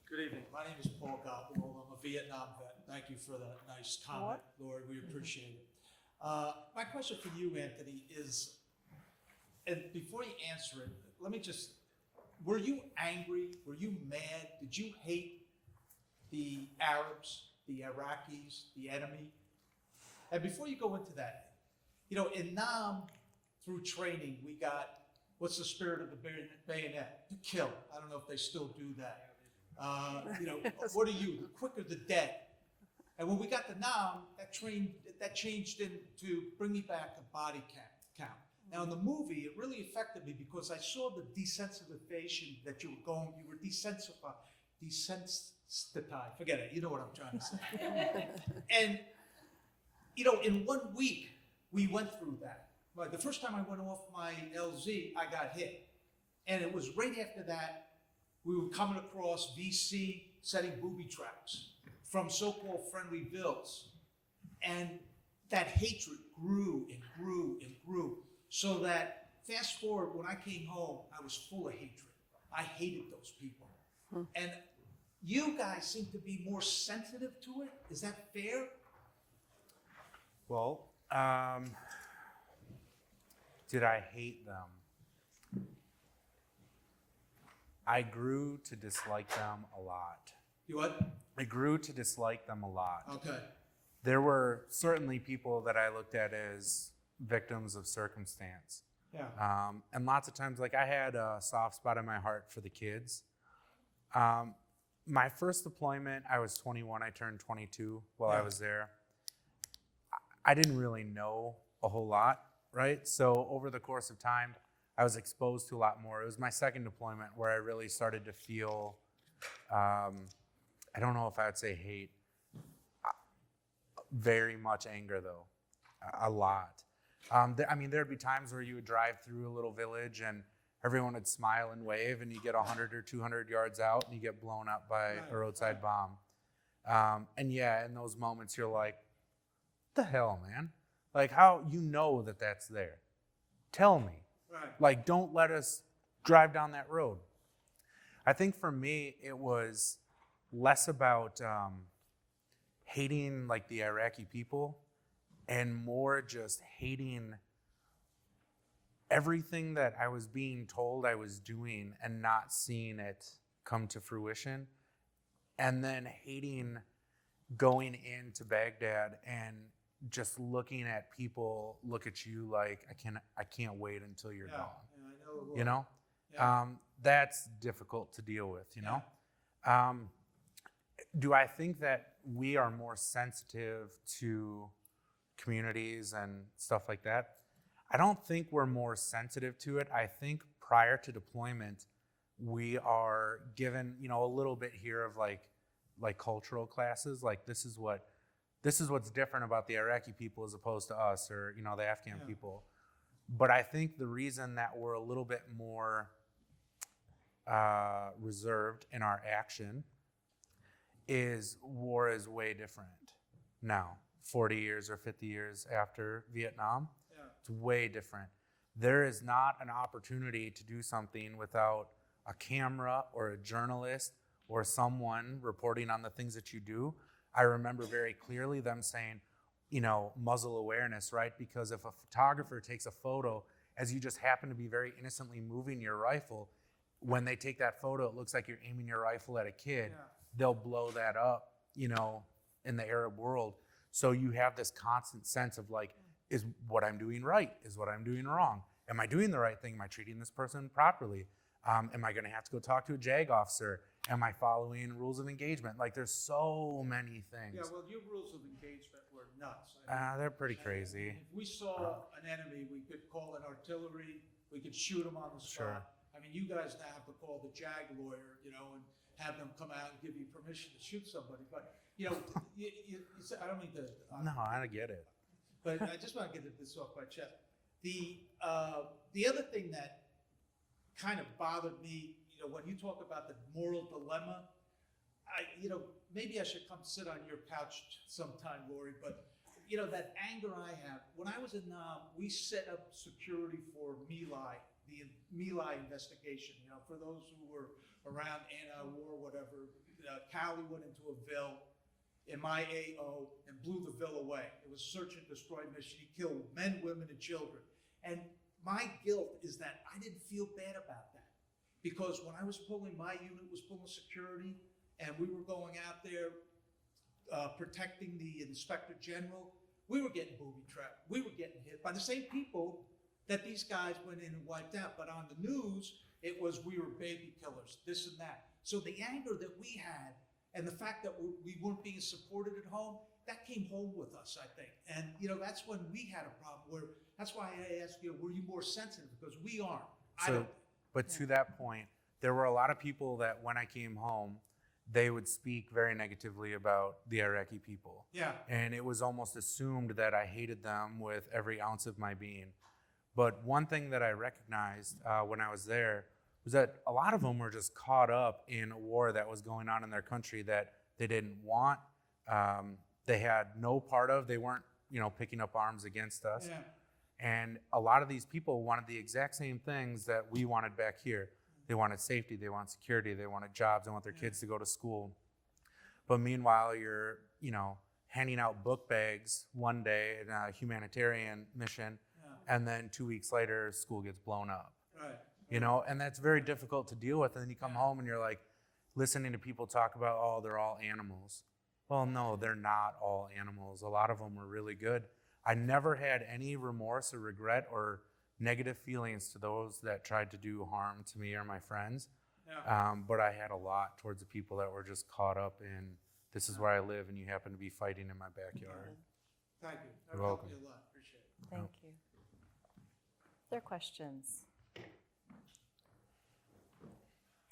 Good evening. My name is Paul Gopel. I'm a Vietnam vet. Thank you for that nice comment, Lord. We appreciate it. My question for you, Anthony, is, and before you answer it, let me just, were you angry? Were you mad? Did you hate the Arabs, the Iraqis, the enemy? And before you go into that, in Nam, through training, we got, what's the spirit of the bayonet? To kill. I don't know if they still do that. What are you? The quicker the dead. And when we got to Nam, that changed into bringing back a body count. Now in the movie, it really affected me because I saw the desensitization that you were desensitized. Forget it, you know what I'm trying to say. And, in 1 week, we went through that. But the first time I went off my LZ, I got hit. And it was right after that, we were coming across VC setting booby traps from so-called friendly bills. And that hatred grew and grew and grew. So that fast forward, when I came home, I was full of hatred. I hated those people. And you guys seem to be more sensitive to it. Is that fair? Well, did I hate them? I grew to dislike them a lot. You what? I grew to dislike them a lot. Okay. There were certainly people that I looked at as victims of circumstance. Yeah. And lots of times, like I had a soft spot in my heart for the kids. My first deployment, I was 21. I turned 22 while I was there. I didn't really know a whole lot, right? So over the course of time, I was exposed to a lot more. It was my second deployment where I really started to feel, I don't know if I would say hate, very much anger though, a lot. There'd be times where you would drive through a little village and everyone would smile and wave, and you get 100 or 200 yards out and you get blown up by a roadside bomb. And yeah, in those moments you're like, what the hell, man? Like, how you know that that's there? Tell me. Right. Like, don't let us drive down that road. I think for me, it was less about hating like the Iraqi people and more just hating everything that I was being told I was doing and not seeing it come to fruition. And then hating going into Baghdad and just looking at people look at you like, I can't wait until you're gone. Yeah, I know it will. You know? Yeah. That's difficult to deal with, you know? Do I think that we are more sensitive to communities and stuff like that? I don't think we're more sensitive to it. I think prior to deployment, we are given, a little bit here of like cultural classes. Like this is what's different about the Iraqi people as opposed to us or, the Afghan people. But I think the reason that we're a little bit more reserved in our action is war is way different now, 40 years or 50 years after Vietnam. It's way different. There is not an opportunity to do something without a camera or a journalist or someone reporting on the things that you do. I remember very clearly them saying, muzzle awareness, right? Because if a photographer takes a photo as you just happen to be very innocently moving your rifle, when they take that photo, it looks like you're aiming your rifle at a kid. They'll blow that up, in the Arab world. So you have this constant sense of like, is what I'm doing right? Is what I'm doing wrong? Am I doing the right thing? Am I treating this person properly? Am I going to have to go talk to a JAG officer? Am I following rules of engagement? Like there's so many things. Yeah, well, your rules of engagement were nuts. They're pretty crazy. If we saw an enemy, we could call in artillery, we could shoot them on the spot. Sure. You guys now have to call the JAG lawyer, and have them come out and give you permission to shoot somebody. But, you say, I don't mean to. No, I get it. But I just want to get this off my chest. The other thing that kind of bothered me, when you talk about the moral dilemma, maybe I should come sit on your couch sometime, Loree, but, that anger I have, when I was in Nam, we set up security for My Lai, the My Lai investigation, for those who were around anti-war, whatever. Cali went into a ville in my AO and blew the ville away. It was a search and destroy mission. He killed men, women, and children. And my guilt is that I didn't feel bad about that. Because when I was pulling, my unit was pulling security, and we were going out there protecting the Inspector General, we were getting booby-trapped. We were getting hit by the same people that these guys went in and wiped out. But on the news, it was we were baby killers, this and that. So the anger that we had and the fact that we weren't being supported at home, that came home with us, I think. And, that's when we had a problem that's why I asked you, were you more sensitive? Because we aren't. But to that point, there were a lot of people that when I came home, they would speak very negatively about the Iraqi people. Yeah. And it was almost assumed that I hated them with every ounce of my being. But one thing that I recognized when I was there was that a lot of them were just caught up in a war that was going on in their country that they didn't want. They had no part of. They weren't, picking up arms against us. Yeah. And a lot of these people wanted the exact same things that we wanted back here. They wanted safety, they want security, they wanted jobs, they want their kids to go to school. But meanwhile, you're, handing out book bags one day in a humanitarian mission, and then 2 weeks later, school gets blown up. Right. And that's very difficult to deal with. And then you come home and you're like listening to people talk about, oh, they're all animals. Well, no, they're not all animals. A lot of them were really good. I never had any remorse or regret or negative feelings to those that tried to do harm to me or my friends. Yeah. But I had a lot towards the people that were just caught up in, this is where I live and you happen to be fighting in my backyard. Thank you. That You're helped welcome. me a lot. Appreciate it. Thank you. Are there questions?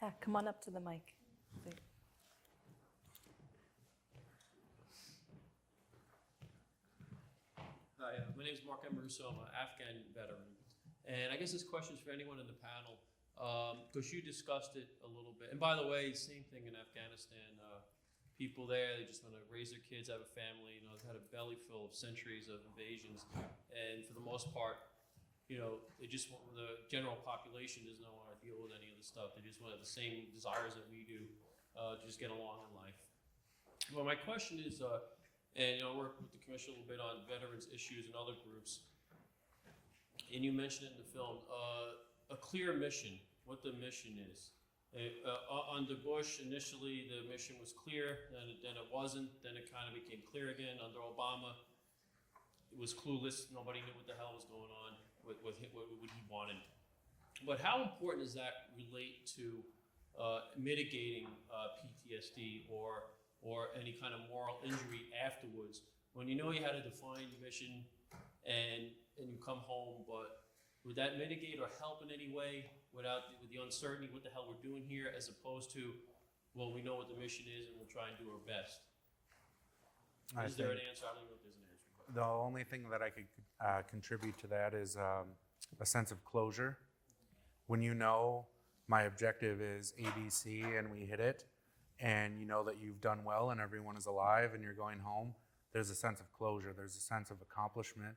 Yeah, come on up to the mic. Hi, my name is Mark Amaruso. I'm an Afghan veteran. And I guess this question is for anyone in the panel, because you discussed it a little bit. And by the way, same thing in Afghanistan. People there, they just want to raise their kids, have a family. They've had a belly full of centuries of invasions. And for the most part, they just want, the general population doesn't want to deal with any of this stuff. They just want to have the same desires that we do, to just get along in life. Well, my question is, and I work with the commission a little bit on veterans issues and other groups. And you mentioned it in the film, a clear mission, what the mission is. Under Bush, initially the mission was clear, then it wasn't, then it kind of became clear again. Under Obama, it was clueless. Nobody knew what the hell was going on with what he wanted. But how important does that relate to mitigating PTSD or any kind of moral injury afterwards? When you know you had a defined mission and you come home, but would that mitigate or help in any way with the uncertainty, what the hell we're doing here, as opposed to, well, we know what the mission is and we'll try and do our best? Is there an answer? I don't know if there's an answer. The only thing that I could contribute to that is a sense of closure. When you know my objective is ABC and we hit it, and you know that you've done well and everyone is alive and you're going home, there's a sense of closure, there's a sense of accomplishment,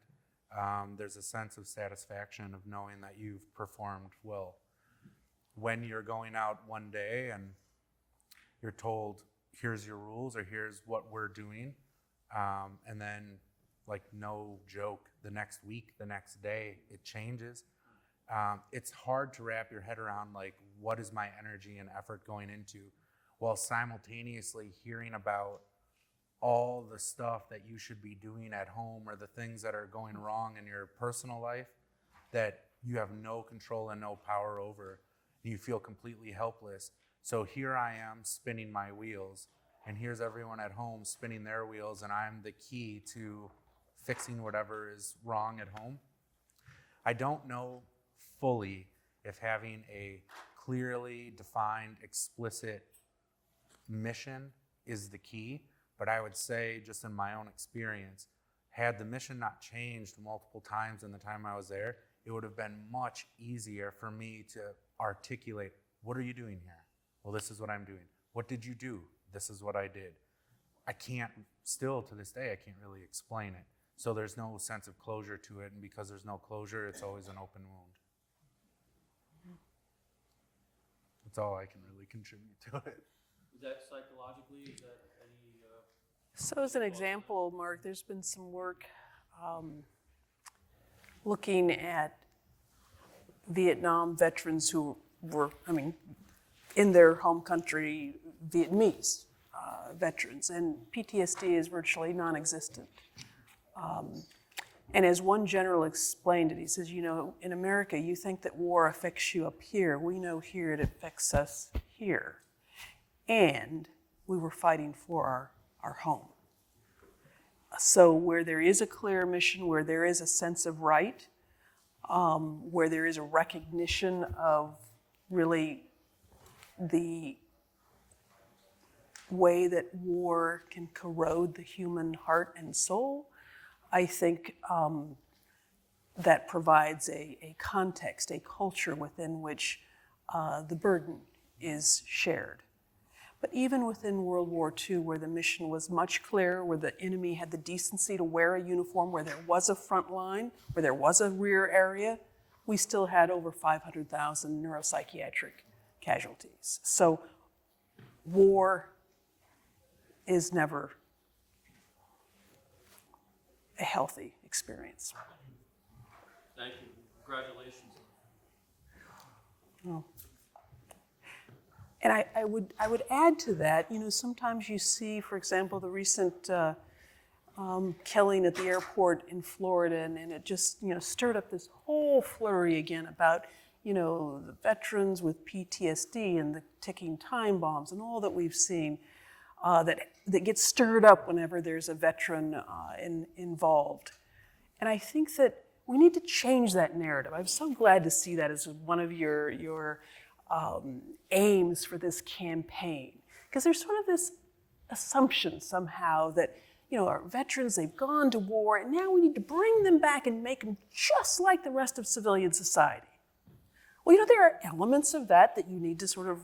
there's a sense of satisfaction of knowing that you've performed well. When you're going out one day and you're told, here's your rules or here's what we're doing, and then, like, no joke, the next week, the next day, it changes. It's hard to wrap your head around, like, what is my energy and effort going into, while simultaneously hearing about all the stuff that you should be doing at home or the things that are going wrong in your personal life that you have no control and no power over. You feel completely helpless. So here I am spinning my wheels, and here's everyone at home spinning their wheels, and I'm the key to fixing whatever is wrong at home. I don't know fully if having a clearly defined, explicit mission is the key, but I would say, just in my own experience, had the mission not changed multiple times in the time I was there, it would have been much easier for me to articulate, what are you doing here? Well, this is what I'm doing. What did you do? This is what I did. I can't, still to this day, I can't really explain it. So there's no sense of closure to it, and because there's no closure, it's always an open wound. That's all I can really contribute to it. Is that psychologically, is that any... So as an example, Mark, there's been some work looking at Vietnam veterans who were, in their home country, Vietnamese veterans, and PTSD is virtually non-existent. And as one general explained it, he says, in America, you think that war affects you up here. We know here it affects us here. And we were fighting for our home. So where there is a clear mission, where there is a sense of right, where there is a recognition of really the way that war can corrode the human heart and soul, I think that provides a context, a culture within which the burden is shared. But even within World War II, where the mission was much clearer, where the enemy had the decency to wear a uniform, where there was a front line, where there was a rear area, we still had over 500,000 neuropsychiatric casualties. So war is never a healthy experience. Thank you. Congratulations. Oh. And I would add to that, sometimes you see, for example, the recent killing at the airport in Florida, and it just, stirred up this whole flurry again about, the veterans with PTSD and the ticking time bombs and all that we've seen that gets stirred up whenever there's a veteran involved. And I think that we need to change that narrative. I'm so glad to see that as one of your aims for this campaign, because there's sort of this assumption somehow that our veterans, they've gone to war, and now we need to bring them back and make them just like the rest of civilian society. Well, there are elements of that you need to sort of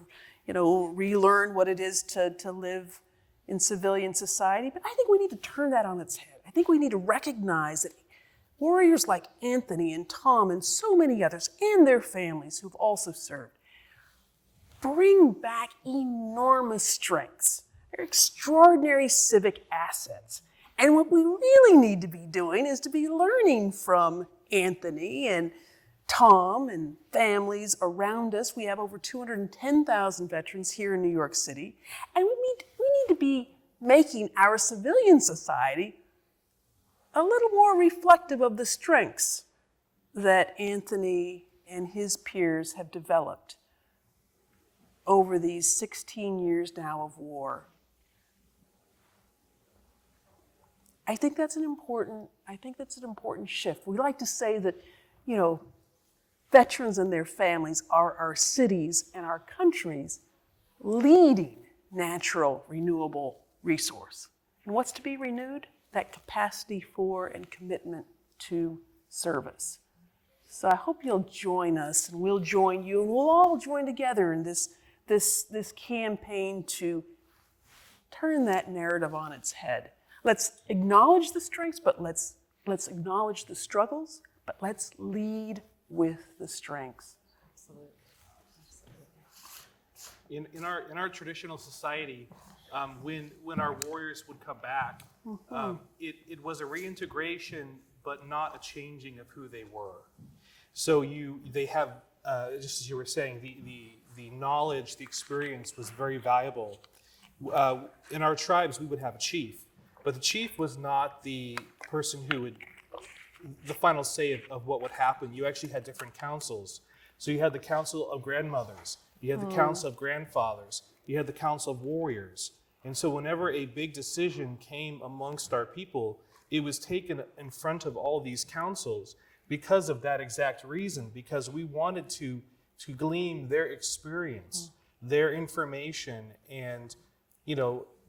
relearn what it is to live in civilian society, but I think we need to turn that on its head. I think we need to recognize that warriors like Anthony and Tom and so many others and their families who've also served bring back enormous strengths. They're extraordinary civic assets. And what we really need to be doing is to be learning from Anthony and Tom and families around us. We have over 210,000 veterans here in New York City. And we need to be making our civilian society a little more reflective of the strengths that Anthony and his peers have developed over these 16 years now of war. I think that's an important shift. We like to say that, veterans and their families are our cities and our country's leading natural renewable resource. And what's to be renewed? That capacity for and commitment to service. So I hope you'll join us, and we'll join you, and we'll all join together in this campaign to turn that narrative on its head. Let's acknowledge the strengths, but let's acknowledge the struggles, but let's lead with the strengths. In our traditional society, when our warriors would come back, it was a reintegration, but not a changing of who they were. So they have, just as you were saying, the knowledge, the experience was very valuable. In our tribes, we would have a chief, but the chief was not the person who would the final say of what would happen. You actually had different councils. So you had the council of grandmothers, you had the council of grandfathers, you had the council of warriors. And so whenever a big decision came amongst our people, it was taken in front of all these councils because of that exact reason, because we wanted to glean their experience, their information, and,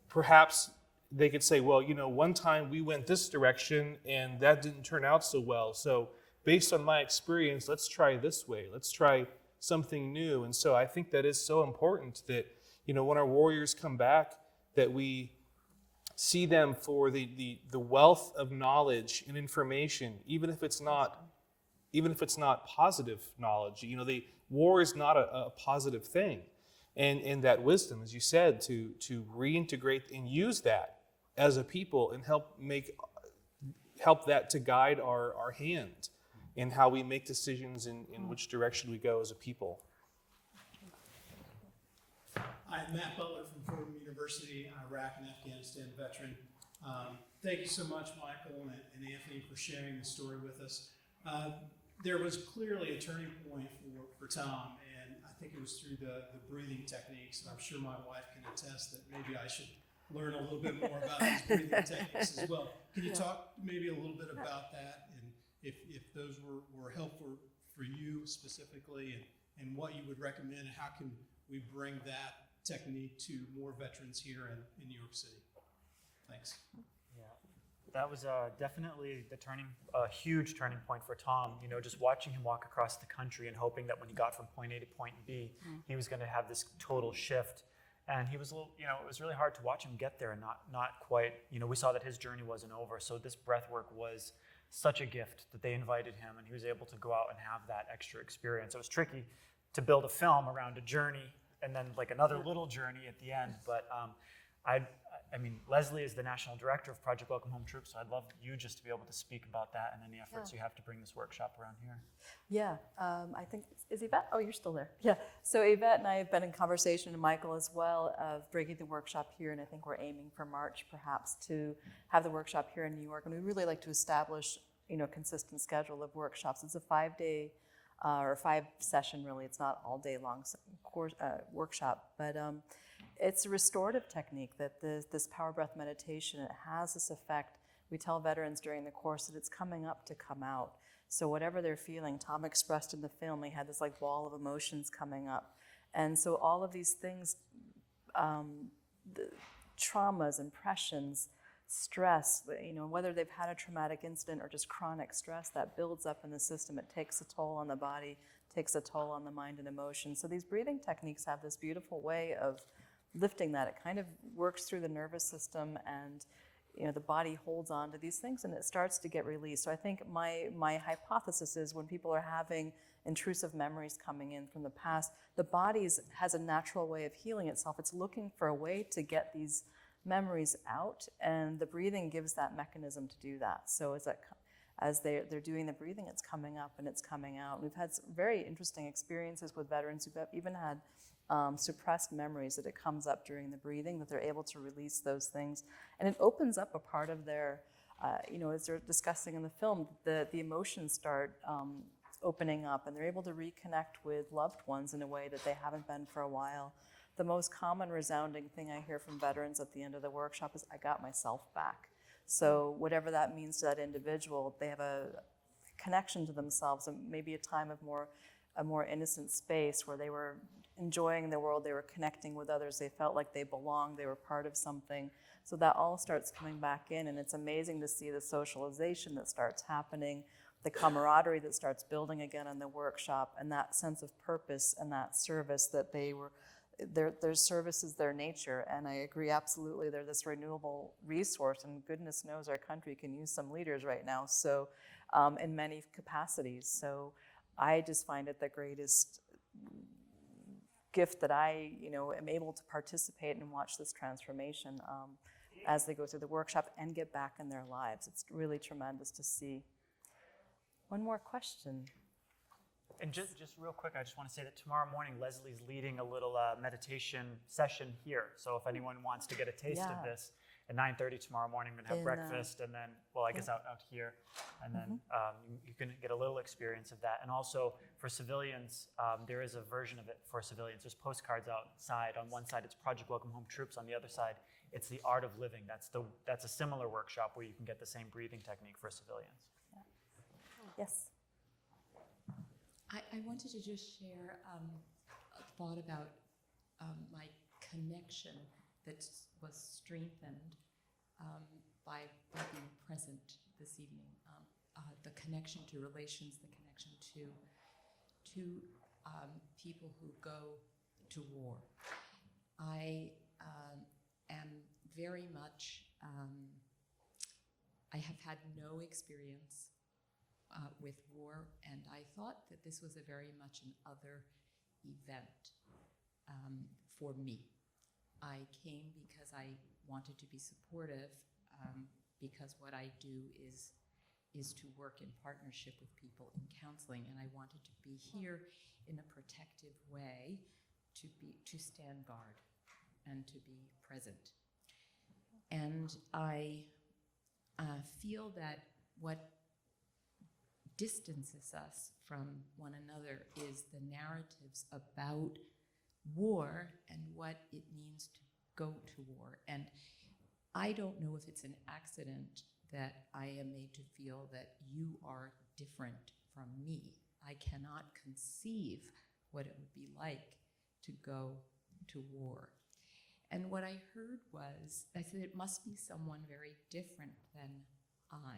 perhaps they could say, well, one time we went this direction and that didn't turn out so well. So based on my experience, let's try this way. Let's try something new. And so I think that is so important that, when our warriors come back, that we see them for the wealth of knowledge and information, even if it's not positive knowledge. War is not a positive thing. And that wisdom, as you said, to reintegrate and use that as a people and help that to guide our hand in how we make decisions in which direction we go as a people. I'm Matt Butler from Fordham University, Iraq and Afghanistan veteran. Thank you so much, Michael and Anthony, for sharing the story with us. There was clearly a turning point for Tom, and I think it was through the breathing techniques. And I'm sure my wife can attest that maybe I should learn a little bit more about these breathing techniques as well. Can you talk maybe a little bit about that, and if those were helpful for you specifically, and what you would recommend, and how can we bring that technique to more veterans here in New York City? Thanks. Yeah, that was definitely a huge turning point for Tom. Just watching him walk across the country and hoping that when he got from point A to point B, he was going to have this total shift. And he was a little, it was really hard to watch him get there and not quite, we saw that his journey wasn't over. So this breath work was such a gift that they invited him, and he was able to go out and have that extra experience. It was tricky to build a film around a journey and then like another little journey at the end. But I mean, Leslie is the national director of Project Welcome Home Troops, so I'd love you just to be able to speak about that and any efforts you have to bring this workshop around here. Yeah, I think, is Yvette? Oh, you're still there. Yeah, so Yvette and I have been in conversation, and Michael as well, of bringing the workshop here, and I think we're aiming for March perhaps to have the workshop here in New York, and we really like to establish, a consistent schedule of workshops. It's a 5-day or 5-session, really. It's not all day long course, workshop, but it's a restorative technique that this power breath meditation, it has this effect. We tell veterans during the course that it's coming up to come out. So whatever they're feeling, Tom expressed in the film, he had this like wall of emotions coming up. And so all of these things, the traumas, impressions, stress, whether they've had a traumatic incident or just chronic stress, that builds up in the system. It takes a toll on the body, takes a toll on the mind and emotion. So these breathing techniques have this beautiful way of lifting that. It kind of works through the nervous system, and the body holds on to these things and it starts to get released. So I think my hypothesis is when people are having intrusive memories coming in from the past, the body has a natural way of healing itself. It's looking for a way to get these memories out, and the breathing gives that mechanism to do that. So as they're doing the breathing, it's coming up and it's coming out. We've had some very interesting experiences with veterans who've even had suppressed memories, that it comes up during the breathing, that they're able to release those things. And it opens up a part of their, as they're discussing in the film, the emotions start opening up, and they're able to reconnect with loved ones in a way that they haven't been for a while. The most common resounding thing I hear from veterans at the end of the workshop is, I got myself back. So whatever that means to that individual, they have a connection to themselves, and maybe a time of a more innocent space where they were enjoying the world, they were connecting with others, they felt like they belonged, they were part of something. So that all starts coming back in, and it's amazing to see the socialization that starts happening, the camaraderie that starts building again in the workshop, and that sense of purpose and that service that their service is their nature. And I agree absolutely, they're this renewable resource, and goodness knows our country can use some leaders right now, so in many capacities. So I just find it the greatest gift that I am able to participate and watch this transformation as they go through the workshop and get back in their lives. It's really tremendous to see. One more question. And just real quick, I just want to say that tomorrow morning, Leslie's leading a little meditation session here. So if anyone wants to get a taste of this, at 9:30 tomorrow morning, we're going to have breakfast, and then, I guess out here, and then you can get a little experience of that. And also for civilians, there is a version of it for civilians. There's postcards outside. On one side, it's Project Welcome Home Troops. On the other side, it's the Art of Living. That's a similar workshop where you can get the same breathing technique for civilians. Yes. I wanted to just share a thought about my connection that was strengthened by being present this evening. The connection to relations, the connection to people who go to war. I am very much, I have had no experience with war, and I thought that this was a very much an other event for me. I came because I wanted to be supportive, because what I do is to work in partnership with people in counseling, and I wanted to be here in a protective way, to stand guard and to be present. And I feel that what distances us from one another is the narratives about war and what it means to go to war. And I don't know if it's an accident that I am made to feel that you are different from me. I cannot conceive what it would be like to go to war. And what I heard was, I said, it must be someone very different than I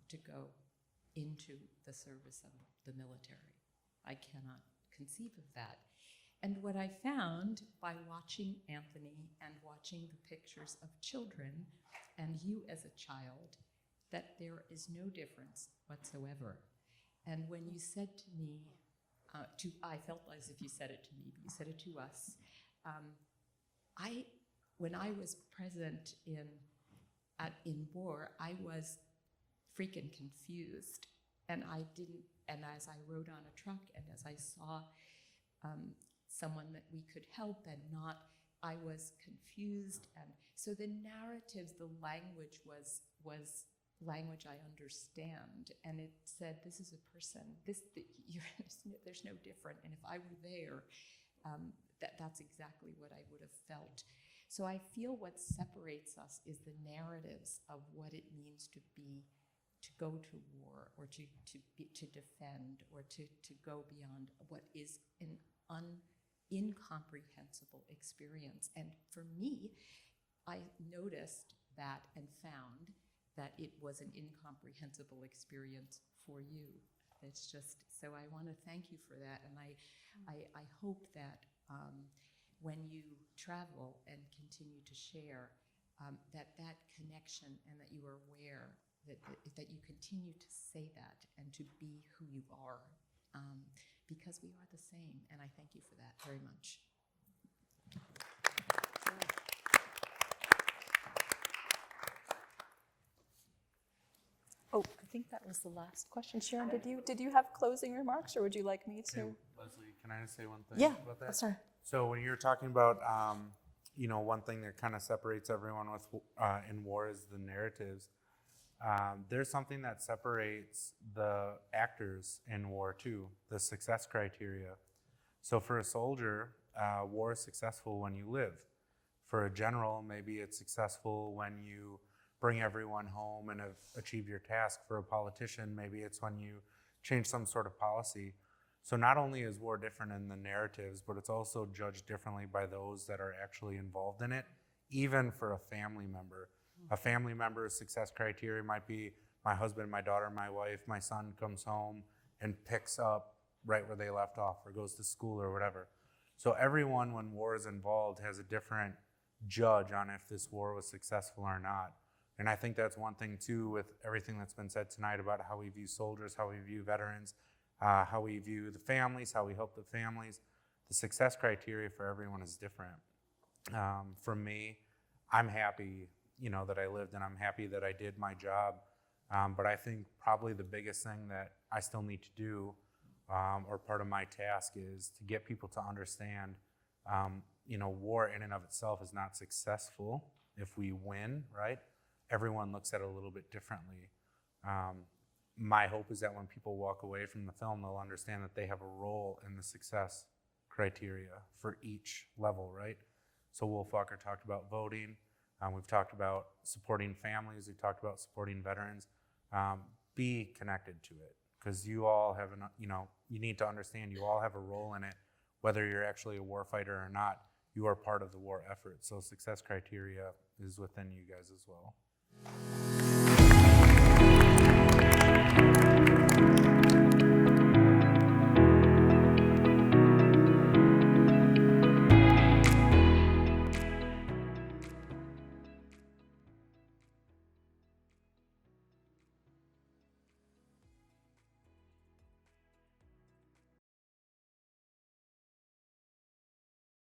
to go into the service of the military. I cannot conceive of that. And what I found by watching Anthony and watching the pictures of children and you as a child, that there is no difference whatsoever. And when you said to me, I felt as if you said it to me, but you said it to us. When I was present in war, I was freaking confused, and and as I rode on a truck, and as I saw someone that we could help and not, I was confused. And so the narratives, the language was language I understand, and it said, this is a person, there's no different, and if I were there, that's exactly what I would have felt. So I feel what separates us is the narratives of what it means to go to war, or to defend, or to go beyond what is an incomprehensible experience. And for me, I noticed that and found that it was an incomprehensible experience for you. It's just, so I want to thank you for that, and I hope that when you travel and continue to share, that connection, and that you are aware that you continue to say that and to be who you are, because we are the same, and I thank you for that very much. Oh, I think that was the last question. Sharon, did you have closing remarks, or would you like me to? Hey, Leslie, can I just say one thing about that? Sorry. So when you're talking about, one thing that kind of separates everyone in war is the narratives. There's something that separates the actors in war too, the success criteria. So for a soldier, war is successful when you live. For a general, maybe it's successful when you bring everyone home and have achieved your task. For a politician, maybe it's when you change some sort of policy. So not only is war different in the narratives, but it's also judged differently by those that are actually involved in it, even for a family member. A family member's success criteria might be my husband, my daughter, my wife, my son comes home and picks up right where they left off, or goes to school or whatever. So everyone, when war is involved, has a different judge on if this war was successful or not. And I think that's one thing too, with everything that's been said tonight about how we view soldiers, how we view veterans, how we view the families, how we help the families. The success criteria for everyone is different. For me, I'm happy, that I lived, and I'm happy that I did my job. But I think probably the biggest thing that I still need to do, or part of my task, is to get people to understand, war in and of itself is not successful if we win, right? Everyone looks at it a little bit differently. My hope is that when people walk away from the film, they'll understand that they have a role in the success criteria for each level, right? So Wolf Walker talked about voting. We've talked about supporting families. We've talked about supporting veterans. Be connected to it, because you all have, you need to understand you all have a role in it, whether you're actually a war fighter or not. You are part of the war effort. So success criteria is within you guys as well.